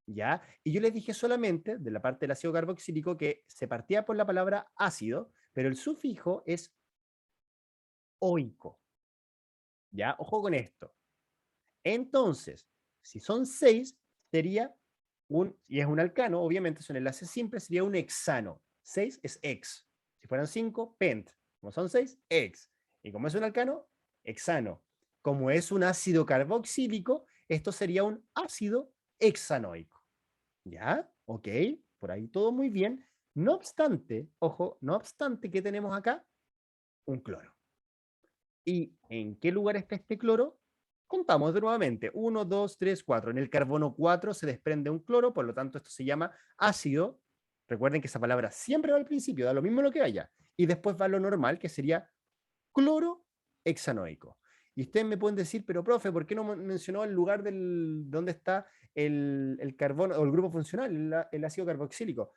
¿Ya? Y yo les dije solamente, de la parte del ácido carboxílico, que se partía por la palabra ácido, pero el sufijo es oico. ¿Ya? Ojo con esto. Entonces, si son 6, sería y es un alcano, obviamente es un enlace simple, sería un hexano. 6 es hex. Si fueran 5, pent. Como son 6, hex. Y como es un alcano, hexano. Como es un ácido carboxílico, esto sería un ácido hexanoico. ¿Ya? Ok, por ahí todo muy bien. No obstante, ojo, no obstante, ¿qué tenemos acá? Un cloro. ¿Y en qué lugar está este cloro? Contamos de nuevamente. 1, 2, 3, 4. En el carbono 4 se desprende un cloro, por lo tanto esto se llama ácido. Recuerden que esa palabra siempre va al principio, da lo mismo lo que haya. Y después va lo normal, que sería cloro hexanoico. Y ustedes me pueden decir, pero profe, ¿por qué no mencionó el lugar donde está el carbono o el grupo funcional, el ácido carboxílico?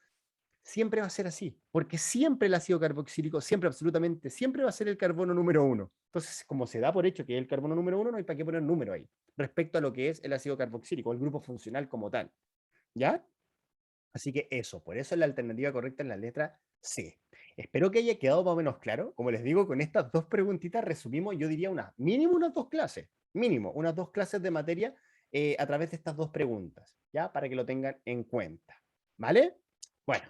Siempre va a ser así, porque siempre el ácido carboxílico, siempre, absolutamente, siempre va a ser el carbono número uno. Entonces, como se da por hecho que es el carbono número uno, no hay para qué poner número ahí, respecto a lo que es el ácido carboxílico, el grupo funcional como tal. ¿Ya? Así que eso, por eso la alternativa correcta es la letra C. Espero que haya quedado más o menos claro. Como les digo, con estas dos preguntitas resumimos, yo diría mínimo unas dos clases, mínimo unas dos clases de materia a través de estas dos preguntas, ¿ya? Para que lo tengan en cuenta. ¿Vale? Bueno,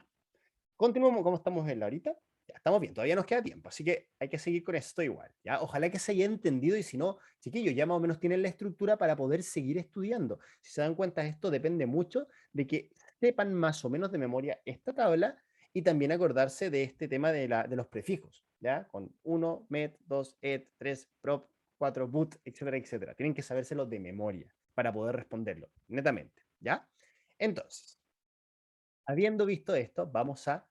continuamos como estamos en la horita. Ya estamos bien, todavía nos queda tiempo, así que hay que seguir con esto igual, ¿ya? Ojalá que se haya entendido y si no, chiquillos, ya más o menos tienen la estructura para poder seguir estudiando. Si se dan cuenta, esto depende mucho de que sepan más o menos de memoria esta tabla y también acordarse de este tema de los prefijos, ¿ya? Con 1, met, 2, et, 3, prop, 4, boot, etcétera, etcétera. Tienen que sabérselo de memoria para poder responderlo, netamente, ¿ya? Entonces, habiendo visto esto, vamos a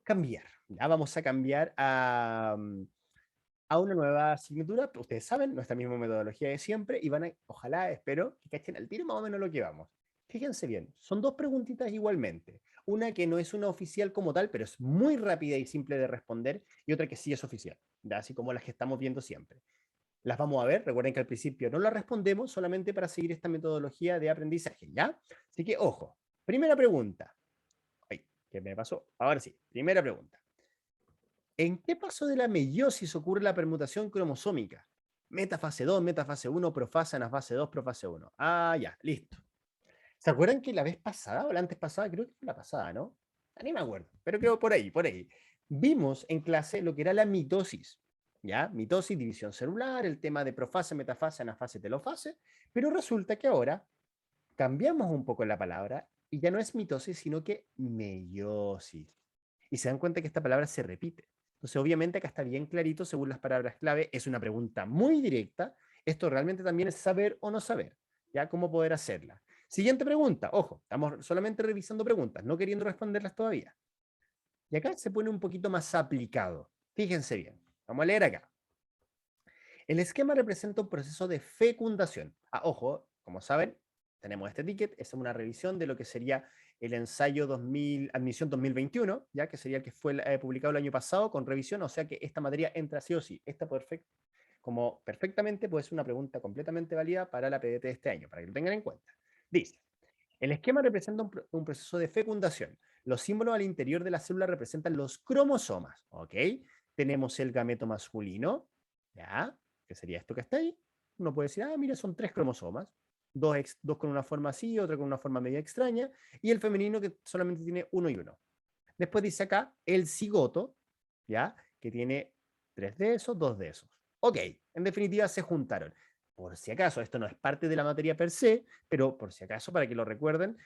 cambiar. Ya vamos a cambiar a una nueva asignatura. Ustedes saben, nuestra misma metodología de siempre y van a, ojalá, espero, que cachen al tiro más o menos lo que vamos. Fíjense bien, son dos preguntitas igualmente. Una que no es una oficial como tal, pero es muy rápida y simple de responder, y otra que sí es oficial, ¿ya? Así como las que estamos viendo siempre. Las vamos a ver, recuerden que al principio no las respondemos solamente para seguir esta metodología de aprendizaje, ¿ya? Así que, ojo, primera pregunta. Ay, ¿qué me pasó? Ahora sí, primera pregunta. ¿En qué paso de la meiosis ocurre la permutación cromosómica? Metafase 2, metafase 1, profase, anafase 2, profase 1. Ah, ya, listo. ¿Se acuerdan que la vez pasada o la antes pasada, creo que fue la pasada, ¿no? Ni me acuerdo, pero creo por ahí, por ahí. Vimos en clase lo que era la mitosis, ¿ya? Mitosis, división celular, el tema de profase, metafase, anafase, telofase, pero resulta que ahora cambiamos un poco la palabra y ya no es mitosis, sino que meiosis. Y se dan cuenta que esta palabra se repite. Entonces, obviamente, acá está bien clarito según las palabras clave. Es una pregunta muy directa. Esto realmente también es saber o no saber. ¿Ya? ¿Cómo poder hacerla? Siguiente pregunta. Ojo, estamos solamente revisando preguntas, no queriendo responderlas todavía. Y acá se pone un poquito más aplicado. Fíjense bien. Vamos a leer acá. El esquema representa un proceso de fecundación. Ah, ojo, como saben, tenemos este ticket, es una revisión de lo que sería el ensayo 2000, admisión 2021, ya que sería el que fue publicado el año pasado con revisión, o sea que esta materia entra sí o sí. Esta como perfectamente puede ser una pregunta completamente válida para la PDT de este año, para que lo tengan en cuenta. Dice, el esquema representa un proceso de fecundación. Los símbolos al interior de la célula representan los cromosomas, ¿ok? Tenemos el gameto masculino, ¿ya? Que sería esto que está ahí. Uno puede decir, ah, mira, son 3 cromosomas, dos con una forma así, otra con una forma media extraña, y el femenino que solamente tiene uno y uno. Después dice acá el cigoto, ¿ya? Que tiene 3 de esos, 2 de esos. Ok, en definitiva se juntaron. Por si acaso, esto no es parte de la materia per se, pero por si acaso, para que lo recuerden,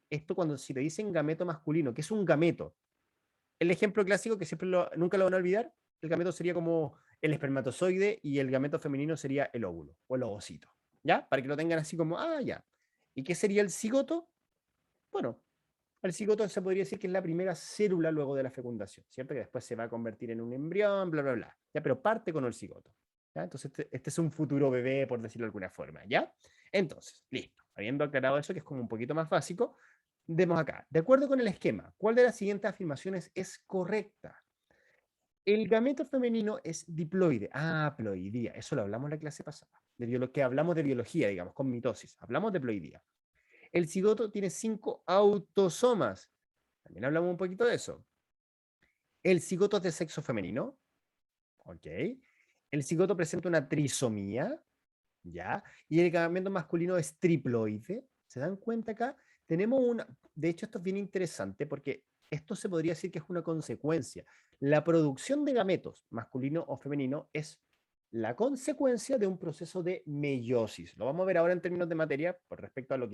esto cuando si te dicen gameto masculino, que es un gameto, el ejemplo clásico que siempre nunca lo van a olvidar, el gameto sería como el espermatozoide y el gameto femenino sería el óvulo o el ovocito, ¿ya? Para que lo tengan así como, ah, ya. ¿Y qué sería el cigoto? Bueno, el cigoto se podría decir que es la primera célula luego de la fecundación, ¿cierto? Que después se va a convertir en un embrión, bla, bla, bla. ¿Ya? Pero parte con el cigoto. ¿Ya? Entonces, este es un futuro bebé, por decirlo de alguna forma, ¿ya? Entonces, listo. Habiendo aclarado eso, que es como un poquito más básico, vemos acá. De acuerdo con el esquema, ¿cuál de las siguientes afirmaciones es correcta? El gameto femenino es diploide. Ah, ploidía. Eso lo hablamos en la clase pasada. Que hablamos de biología, digamos, con mitosis. Hablamos de ploidía. El cigoto tiene 5 autosomas. También hablamos un poquito de eso. El cigoto es de sexo femenino. Ok. El cigoto presenta una trisomía. ¿Ya? Y el gameto masculino es triploide. ¿Se dan cuenta acá? Tenemos una. De hecho, esto es bien interesante porque esto se podría decir que es una consecuencia. La producción de gametos, masculino o femenino, es la consecuencia de un proceso de meiosis. Lo vamos a ver ahora en términos de materia, por respecto a lo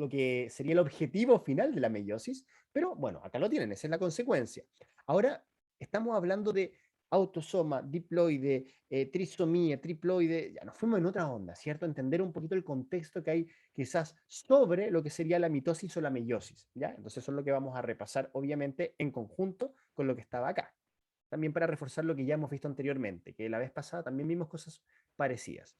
que sería el objetivo final de la meiosis, pero bueno, acá lo tienen, esa es la consecuencia. Ahora estamos hablando de autosoma, diploide, trisomía, triploide, ya nos fuimos en otra onda, ¿cierto? Entender un poquito el contexto que hay quizás sobre lo que sería la mitosis o la meiosis, ¿ya? Entonces eso es lo que vamos a repasar, obviamente, en conjunto con lo que estaba acá. También para reforzar lo que ya hemos visto anteriormente, que la vez pasada también vimos cosas parecidas.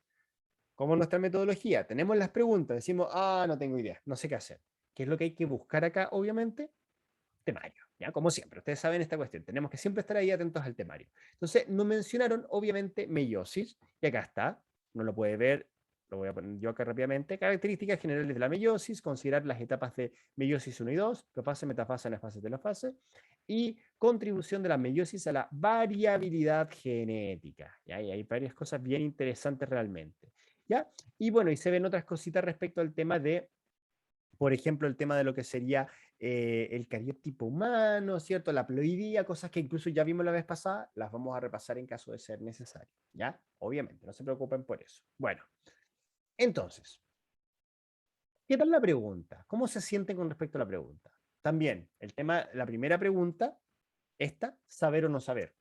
¿Cómo es nuestra metodología? Tenemos las preguntas, decimos, no tengo idea, no sé qué hacer. ¿Qué es lo que hay que buscar acá, obviamente? Temario, ¿ya? Como siempre, ustedes saben esta cuestión, tenemos que siempre estar ahí atentos al temario. Entonces, nos mencionaron, obviamente, meiosis, y acá está, no lo puede ver, lo voy a poner yo acá rápidamente, características generales de la meiosis, considerar las etapas de meiosis 1 y 2, profase, metafase, anafase, telofase, y contribución de la meiosis a la variabilidad genética, ¿ya? Y hay varias cosas bien interesantes realmente, ¿ya? Y bueno, y se ven otras cositas respecto al tema de, por ejemplo, el tema de lo que sería el cariotipo humano, ¿cierto? La ploidía, cosas que incluso ya vimos la vez pasada, las vamos a repasar en caso de ser necesario, ¿ya? Obviamente, no se preocupen por eso. Bueno, entonces, ¿qué tal la pregunta? ¿Cómo se sienten con respecto a la pregunta? También, el tema, la primera pregunta, saber o no saber.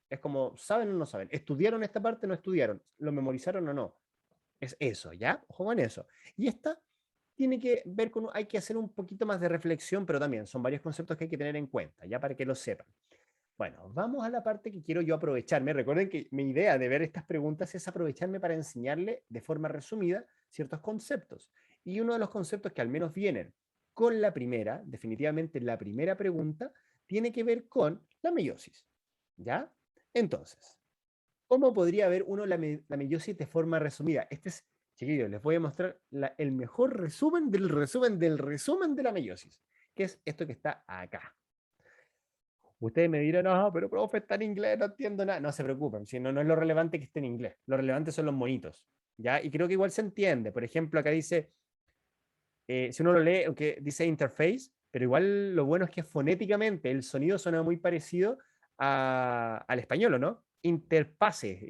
Es como, ¿saben o no saben? ¿Estudiaron esta parte o no estudiaron? ¿Lo memorizaron o no? Es eso, ¿ya? Ojo con eso. Y esta tiene que ver con, hay que hacer un poquito más de reflexión, pero también son varios conceptos que hay que tener en cuenta, ya para que lo sepan. Bueno, vamos a la parte que quiero yo aprovecharme. Recuerden que mi idea de ver estas preguntas es aprovecharme para enseñarle de forma resumida ciertos conceptos. Y uno de los conceptos que al menos vienen con la primera, definitivamente la primera pregunta, tiene que ver con la meiosis, ¿ya? Entonces, ¿cómo podría ver uno la meiosis de forma resumida? Este es, chiquillos, les voy a mostrar el mejor resumen del resumen del resumen de la meiosis, que es esto que está acá. Ustedes me dirán, no, pero profe, está en inglés, no entiendo nada. No se preocupen, si no, no es lo relevante que esté en inglés. Lo relevante son los monitos, ¿ya? Y creo que igual se entiende. Por ejemplo, acá dice, si uno lo lee, aunque dice interface, pero igual lo bueno es que fonéticamente el sonido suena muy parecido al español, ¿o no? Interfase,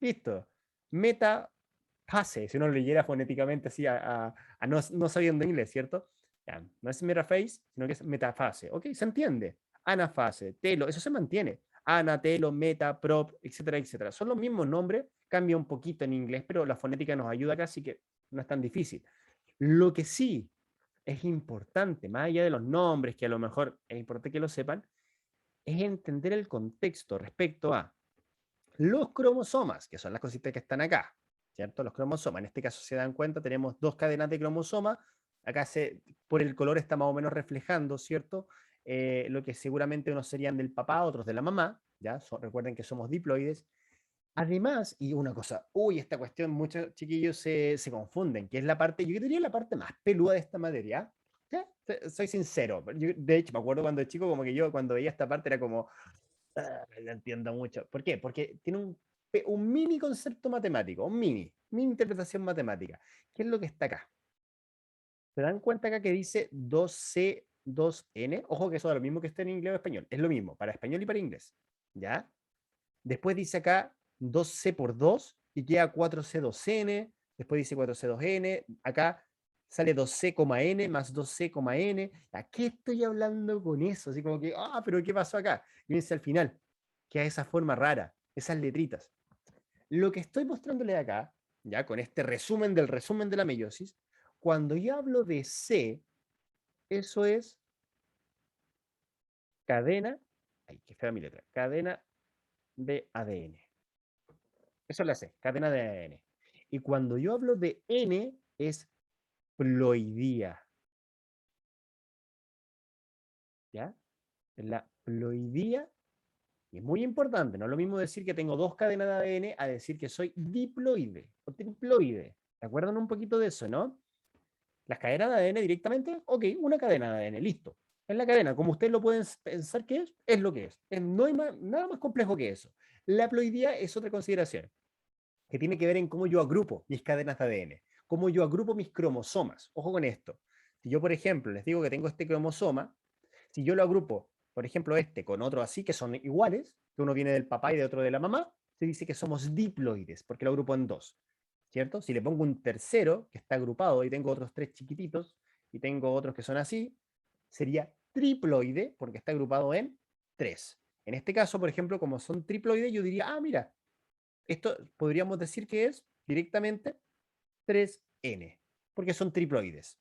listo. Metafase, si uno lo leyera fonéticamente así a no sabiendo inglés, ¿cierto? Ya, no es metaface, sino que es metafase. Ok, se entiende. Anafase, telo, eso se mantiene. Ana, telo, meta, prop, etcétera, etcétera. Son los mismos nombres, cambia un poquito en inglés, pero la fonética nos ayuda acá, así que no es tan difícil. Lo que sí es importante, más allá de los nombres, que a lo mejor es importante que lo sepan, es entender el contexto respecto a los cromosomas, que son las cositas que están acá, ¿cierto? Los cromosomas, en este caso se dan cuenta, tenemos dos cadenas de cromosomas, acá por el color está más o menos reflejando, ¿cierto? Lo que seguramente unos serían del papá, otros de la mamá, ¿ya? Recuerden que somos diploides. Además, y una cosa, esta cuestión, muchos chiquillos se confunden, que es la parte, yo diría la parte más peluda de esta materia. ¿Sí? Soy sincero. De hecho, me acuerdo cuando chico, como que yo cuando veía esta parte era como, no entiendo mucho. ¿Por qué? Porque tiene un mini concepto matemático, mini interpretación matemática. ¿Qué es lo que está acá? ¿Se dan cuenta acá que dice 2C, 2N? Ojo que eso es lo mismo que está en inglés o español. Es lo mismo, para español y para inglés. ¿Ya? Después dice acá 2C por 2 y queda 4C2N. Después dice 4C2N. Acá sale 2C,N más 2C,N. ¿A qué estoy hablando con eso? Así como que, pero ¿qué pasó acá? Y dice al final, queda esa forma rara, esas letritas. Lo que estoy mostrándole acá, ya con este resumen de la meiosis, cuando yo hablo de C, eso es cadena, ay, qué fea mi letra, cadena de ADN. Eso es la C, cadena de ADN. Y cuando yo hablo de N, es ploidía. ¿Ya? La ploidía, y es muy importante, no es lo mismo decir que tengo dos cadenas de ADN a decir que soy diploide o triploide. ¿Se acuerdan un poquito de eso, no? Las cadenas de ADN directamente, ok, una cadena de ADN, listo. Es la cadena, como ustedes lo pueden pensar que es lo que es. No hay nada más complejo que eso. La ploidía es otra consideración, que tiene que ver en cómo yo agrupo mis cadenas de ADN, cómo yo agrupo mis cromosomas. Ojo con esto. Si yo, por ejemplo, les digo que tengo este cromosoma, si yo lo agrupo, por ejemplo, este con otro así, que son iguales, que uno viene del papá y de otro de la mamá, se dice que somos diploides, porque lo agrupo en dos, ¿cierto? Si le pongo un tercero, que está agrupado, y tengo otros tres chiquititos, y tengo otros que son así, sería triploide, porque está agrupado en tres. En este caso, por ejemplo, como son triploides, yo diría, mira, esto podríamos decir que es directamente 3N, porque son triploides.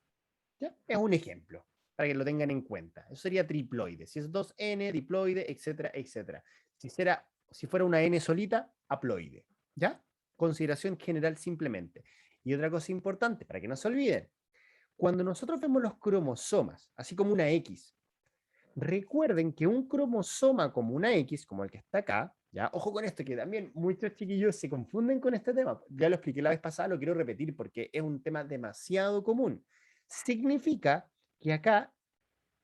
¿Ya? Es un ejemplo, para que lo tengan en cuenta. Eso sería triploide. Si es 2N, diploide, etcétera, etcétera. Si fuera una N solita, haploide. ¿Ya? consideración general simplemente. Y otra cosa importante, para que no se olviden, cuando nosotros vemos los cromosomas, así como una X, recuerden que un cromosoma como una X, como el que está acá, ya, ojo con esto, que también muchos chiquillos se confunden con este tema. Ya lo expliqué la vez pasada, lo quiero repetir porque es un tema demasiado común. Significa que acá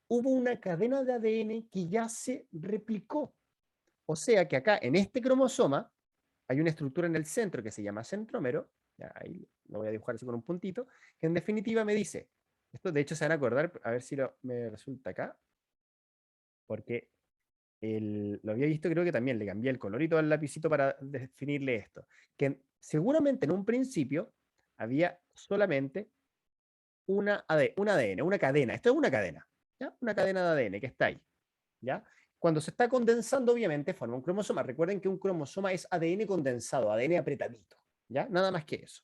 hubo una cadena de ADN que ya se replicó. O sea que acá, en este cromosoma, hay una estructura en el centro que se llama centrómero, ya, ahí lo voy a dibujar así con un puntito, que en definitiva me dice, esto de hecho se van a acordar, a ver si me resulta acá, porque lo había visto, creo que también le cambié el colorito al lapicito para definirle esto, que seguramente en un principio había solamente un ADN, una cadena, esto es una cadena, ¿ya? Una cadena de ADN que está ahí, ¿ya? Cuando se está condensando, obviamente, forma un cromosoma. Recuerden que un cromosoma es ADN condensado, ADN apretadito, ¿ya? Nada más que eso.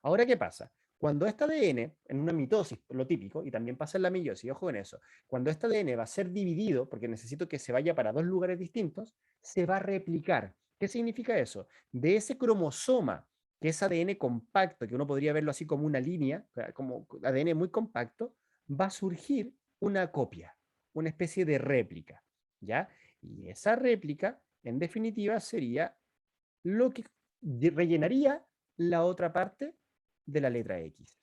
Ahora, ¿qué pasa? Cuando este ADN, en una mitosis, lo típico, y también pasa en la meiosis, ojo en eso, cuando este ADN va a ser dividido, porque necesito que se vaya para dos lugares distintos, se va a replicar. ¿Qué significa eso? De ese cromosoma, que es ADN compacto, que uno podría verlo así como una línea, como ADN muy compacto, va a surgir una copia, una especie de réplica. ¿Ya? Y esa réplica, en definitiva, sería lo que rellenaría la otra parte de la letra X.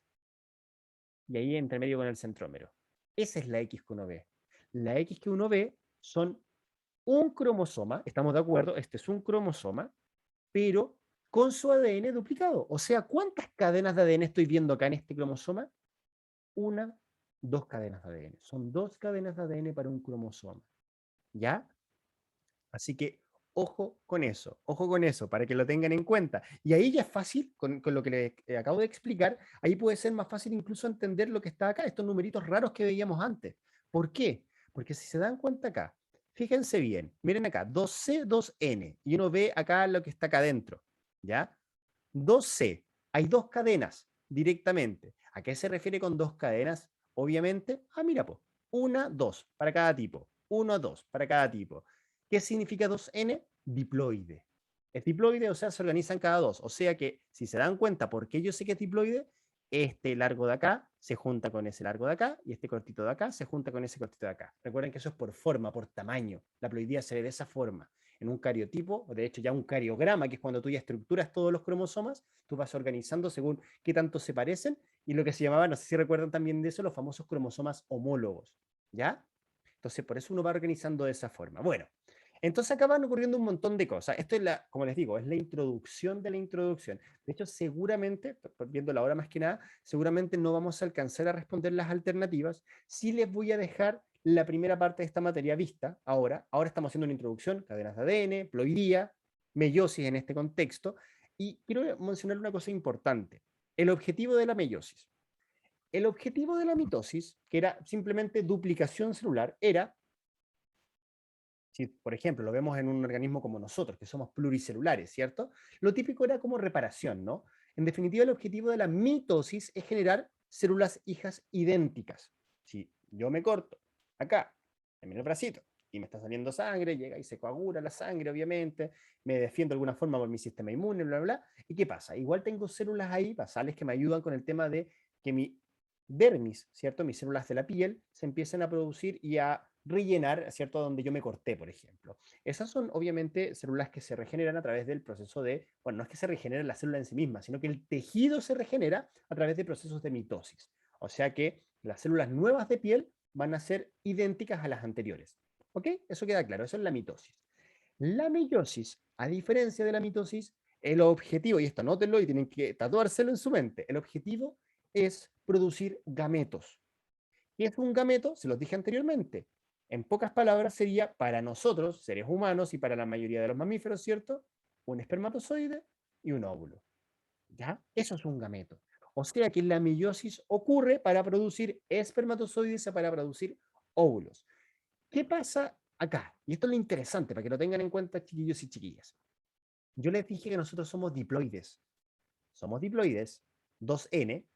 Y ahí entre medio con el centrómero. Esa es la X que uno ve. La X que uno ve son un cromosoma, estamos de acuerdo, este es un cromosoma, pero con su ADN duplicado. O sea, ¿cuántas cadenas de ADN estoy viendo acá en este cromosoma? Una, dos cadenas de ADN. Son dos cadenas de ADN para un cromosoma. ¿Ya? Así que ojo con eso, para que lo tengan en cuenta. Y ahí ya es fácil, con lo que les acabo de explicar, ahí puede ser más fácil incluso entender lo que está acá, estos numeritos raros que veíamos antes. ¿Por qué? Porque si se dan cuenta acá, fíjense bien, miren acá, 2C, 2N, y uno ve acá lo que está acá adentro, ¿ya? 2C, hay dos cadenas directamente. ¿A qué se refiere con dos cadenas? Obviamente, mira, pues, una, dos, para cada tipo. Uno, dos, para cada tipo. ¿Qué significa 2N? Diploide. Es diploide, o sea, se organizan cada dos. O sea que, si se dan cuenta por qué yo sé que es diploide, este largo de acá se junta con ese largo de acá y este cortito de acá se junta con ese cortito de acá. Recuerden que eso es por forma, por tamaño. La ploidía se ve de esa forma. En un cariotipo, o de hecho ya un cariograma, que es cuando tú ya estructuras todos los cromosomas, tú vas organizando según qué tanto se parecen y lo que se llamaba, no sé si recuerdan también de eso, los famosos cromosomas homólogos. ¿Ya? Entonces, por eso uno va organizando de esa forma. Bueno, entonces acá van ocurriendo un montón de cosas. Esto es como les digo, es la introducción de la introducción. De hecho, seguramente, viendo la hora más que nada, seguramente no vamos a alcanzar a responder las alternativas. Sí les voy a dejar la primera parte de esta materia vista ahora. Ahora estamos haciendo una introducción, cadenas de ADN, ploidía, meiosis en este contexto. Y quiero mencionar una cosa importante. El objetivo de la meiosis. El objetivo de la mitosis, que era simplemente duplicación celular, era, si por ejemplo lo vemos en un organismo como nosotros, que somos pluricelulares, ¿cierto? Lo típico era como reparación, ¿no? En definitiva, el objetivo de la mitosis es generar células hijas idénticas. Si yo me corto acá, en el bracito, y me está saliendo sangre, llega y se coagula la sangre, obviamente, me defiendo de alguna forma por mi sistema inmune, bla, bla, bla. ¿Y qué pasa? Igual tengo células ahí basales que me ayudan con el tema de que mi dermis, ¿cierto? Mis células de la piel se empiezan a producir y a rellenar, ¿cierto? Donde yo me corté, por ejemplo. Esas son obviamente células que se regeneran a través del proceso de, bueno, no es que se regenere la célula en sí misma, sino que el tejido se regenera a través de procesos de mitosis. O sea que las células nuevas de piel van a ser idénticas a las anteriores. ¿Ok? Eso queda claro, eso es la mitosis. La meiosis, a diferencia de la mitosis, el objetivo, y esto anótenlo y tienen que tatuárselo en su mente, el objetivo es producir gametos. ¿Qué es un gameto? Se los dije anteriormente. En pocas palabras sería para nosotros, seres humanos, y para la mayoría de los mamíferos, ¿cierto? Un espermatozoide y un óvulo. ¿Ya? Eso es un gameto. O sea que la meiosis ocurre para producir espermatozoides y para producir óvulos. ¿Qué pasa acá? Y esto es lo interesante, para que lo tengan en cuenta, chiquillos y chiquillas. Yo les dije que nosotros somos diploides. Somos diploides, 2N,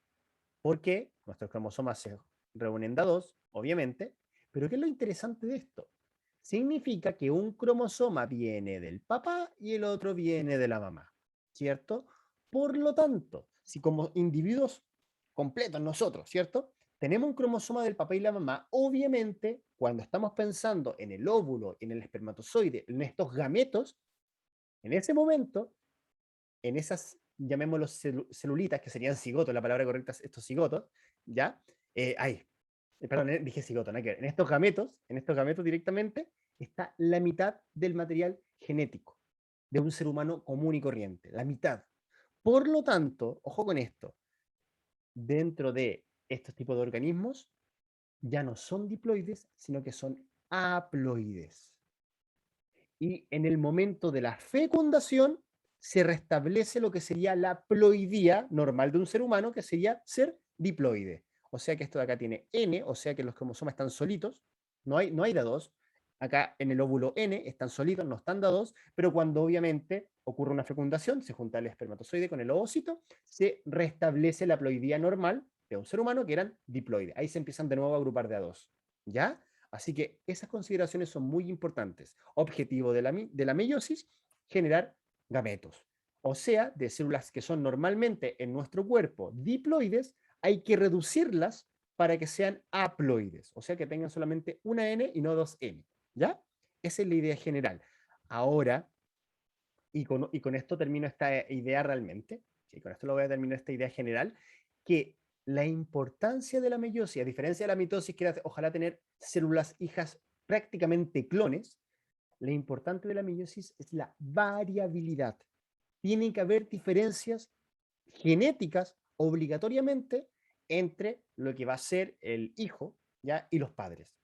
porque nuestros cromosomas se reúnen de a dos, obviamente, pero ¿qué es lo interesante de esto? Significa que un cromosoma viene del papá y el otro viene de la mamá, ¿cierto? Por lo tanto, si como individuos completos nosotros, ¿cierto? Tenemos un cromosoma del papá y la mamá, obviamente, cuando estamos pensando en el óvulo, en el espermatozoide, en estos gametos, en ese momento, en esas, llamémoslos celulitas, que serían cigotos, la palabra correcta es estos cigotos, ¿ya? Perdón, dije cigoto, ¿no? En estos gametos directamente, está la mitad del material genético de un ser humano común y corriente, la mitad. Por lo tanto, ojo con esto, dentro de estos tipos de organismos, ya no son diploides, sino que son haploides. Y en el momento de la fecundación se restablece lo que sería la ploidía normal de un ser humano, que sería ser diploide. O sea que esto de acá tiene N, o sea que los cromosomas están solitos, no hay de a dos. Acá en el óvulo N están solitos, no están de a dos, pero cuando obviamente ocurre una fecundación, se junta el espermatozoide con el ovocito, se restablece la ploidía normal de un ser humano que eran diploides. Ahí se empiezan de nuevo a agrupar de a dos. ¿Ya? Así que esas consideraciones son muy importantes. Objetivo de la meiosis, generar gametos. O sea, de células que son normalmente en nuestro cuerpo diploides, hay que reducirlas para que sean haploides. O sea, que tengan solamente una N y no dos N. ¿Ya? Esa es la idea general. Ahora, y con esto termino esta idea realmente, y con esto lo voy a terminar esta idea general, que la importancia de la meiosis, a diferencia de la mitosis, que era ojalá tener células hijas prácticamente clones, la importante de la meiosis es la variabilidad. Tienen que haber diferencias genéticas obligatoriamente entre lo que va a ser el hijo, ¿ya? Y los padres.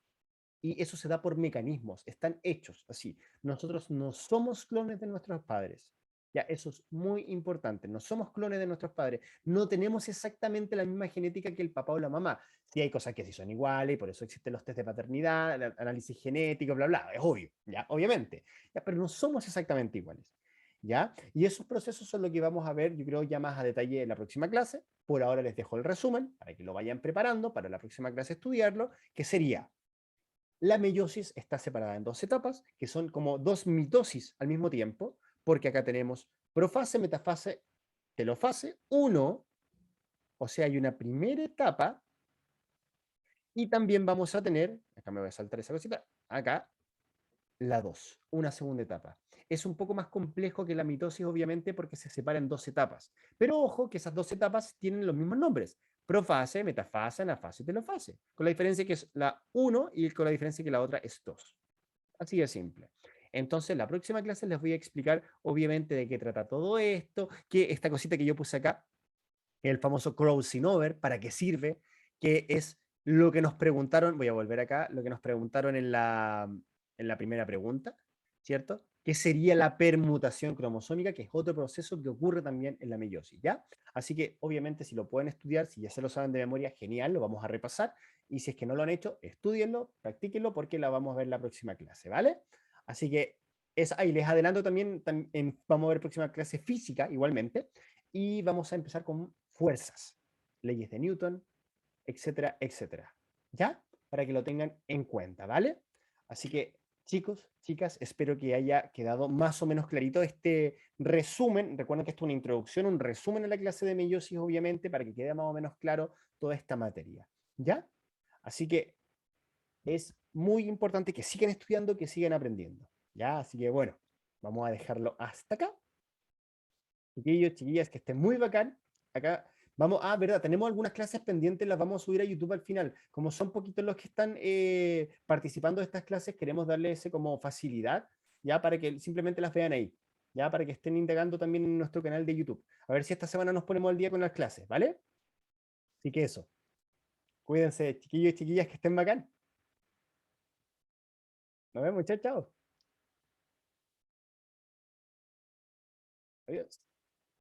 Y eso se da por mecanismos, están hechos así. Nosotros no somos clones de nuestros padres. Ya, eso es muy importante. No somos clones de nuestros padres. No tenemos exactamente la misma genética que el papá o la mamá. Sí hay cosas que sí son iguales, y por eso existen los test de paternidad, el análisis genético, bla, bla. Es obvio, ya, obviamente. Ya, pero no somos exactamente iguales. ¿Ya? Y esos procesos son lo que vamos a ver, yo creo, ya más a detalle en la próxima clase. Por ahora les dejo el resumen para que lo vayan preparando para la próxima clase estudiarlo, que sería la meiosis está separada en dos etapas, que son como dos mitosis al mismo tiempo, porque acá tenemos profase, metafase, telofase, uno, o sea, hay una primera etapa, y también vamos a tener, acá me voy a saltar esa cosita, acá la 2, una segunda etapa. Es un poco más complejo que la mitosis, obviamente, porque se separa en dos etapas. Pero ojo que esas dos etapas tienen los mismos nombres. Profase, metafase, anafase y telofase. Con la diferencia que es la 1 y con la diferencia que la otra es 2. Así de simple. Entonces, la próxima clase les voy a explicar, obviamente, de qué trata todo esto, que esta cosita que yo puse acá, el famoso crossing over, para qué sirve, que es lo que nos preguntaron, voy a volver acá, lo que nos preguntaron en la primera pregunta, ¿cierto? ¿Qué sería la permutación cromosómica? Que es otro proceso que ocurre también en la meiosis, ¿ya? Así que, obviamente, si lo pueden estudiar, si ya se lo saben de memoria, genial, lo vamos a repasar. Y si es que no lo han hecho, estudienlo, practíquenlo, porque la vamos a ver en la próxima clase, ¿vale? Así que, ahí les adelanto también, vamos a ver próxima clase física, igualmente, y vamos a empezar con fuerzas, leyes de Newton, etcétera, etcétera. ¿Ya? Para que lo tengan en cuenta, ¿vale? Así que, chicos, chicas, espero que haya quedado más o menos clarito este resumen. Recuerden que esto es una introducción, un resumen a la clase de meiosis, obviamente, para que quede más o menos claro toda esta materia. ¿Ya? Así que es muy importante que sigan estudiando, que sigan aprendiendo. ¿Ya? Así que, bueno, vamos a dejarlo hasta acá. Chiquillos, chiquillas, que estén muy bacán. Acá vamos, verdad, tenemos algunas clases pendientes, las vamos a subir a YouTube al final. Como son poquitos los que están participando de estas clases, queremos darle ese como facilidad, ya para que simplemente las vean ahí, ya para que estén integrando también en nuestro canal de YouTube. A ver si esta semana nos ponemos al día con las clases, ¿vale? Así que eso. Cuídense, chiquillos y chiquillas, que estén bacán. Nos vemos, chao, chao. Adiós.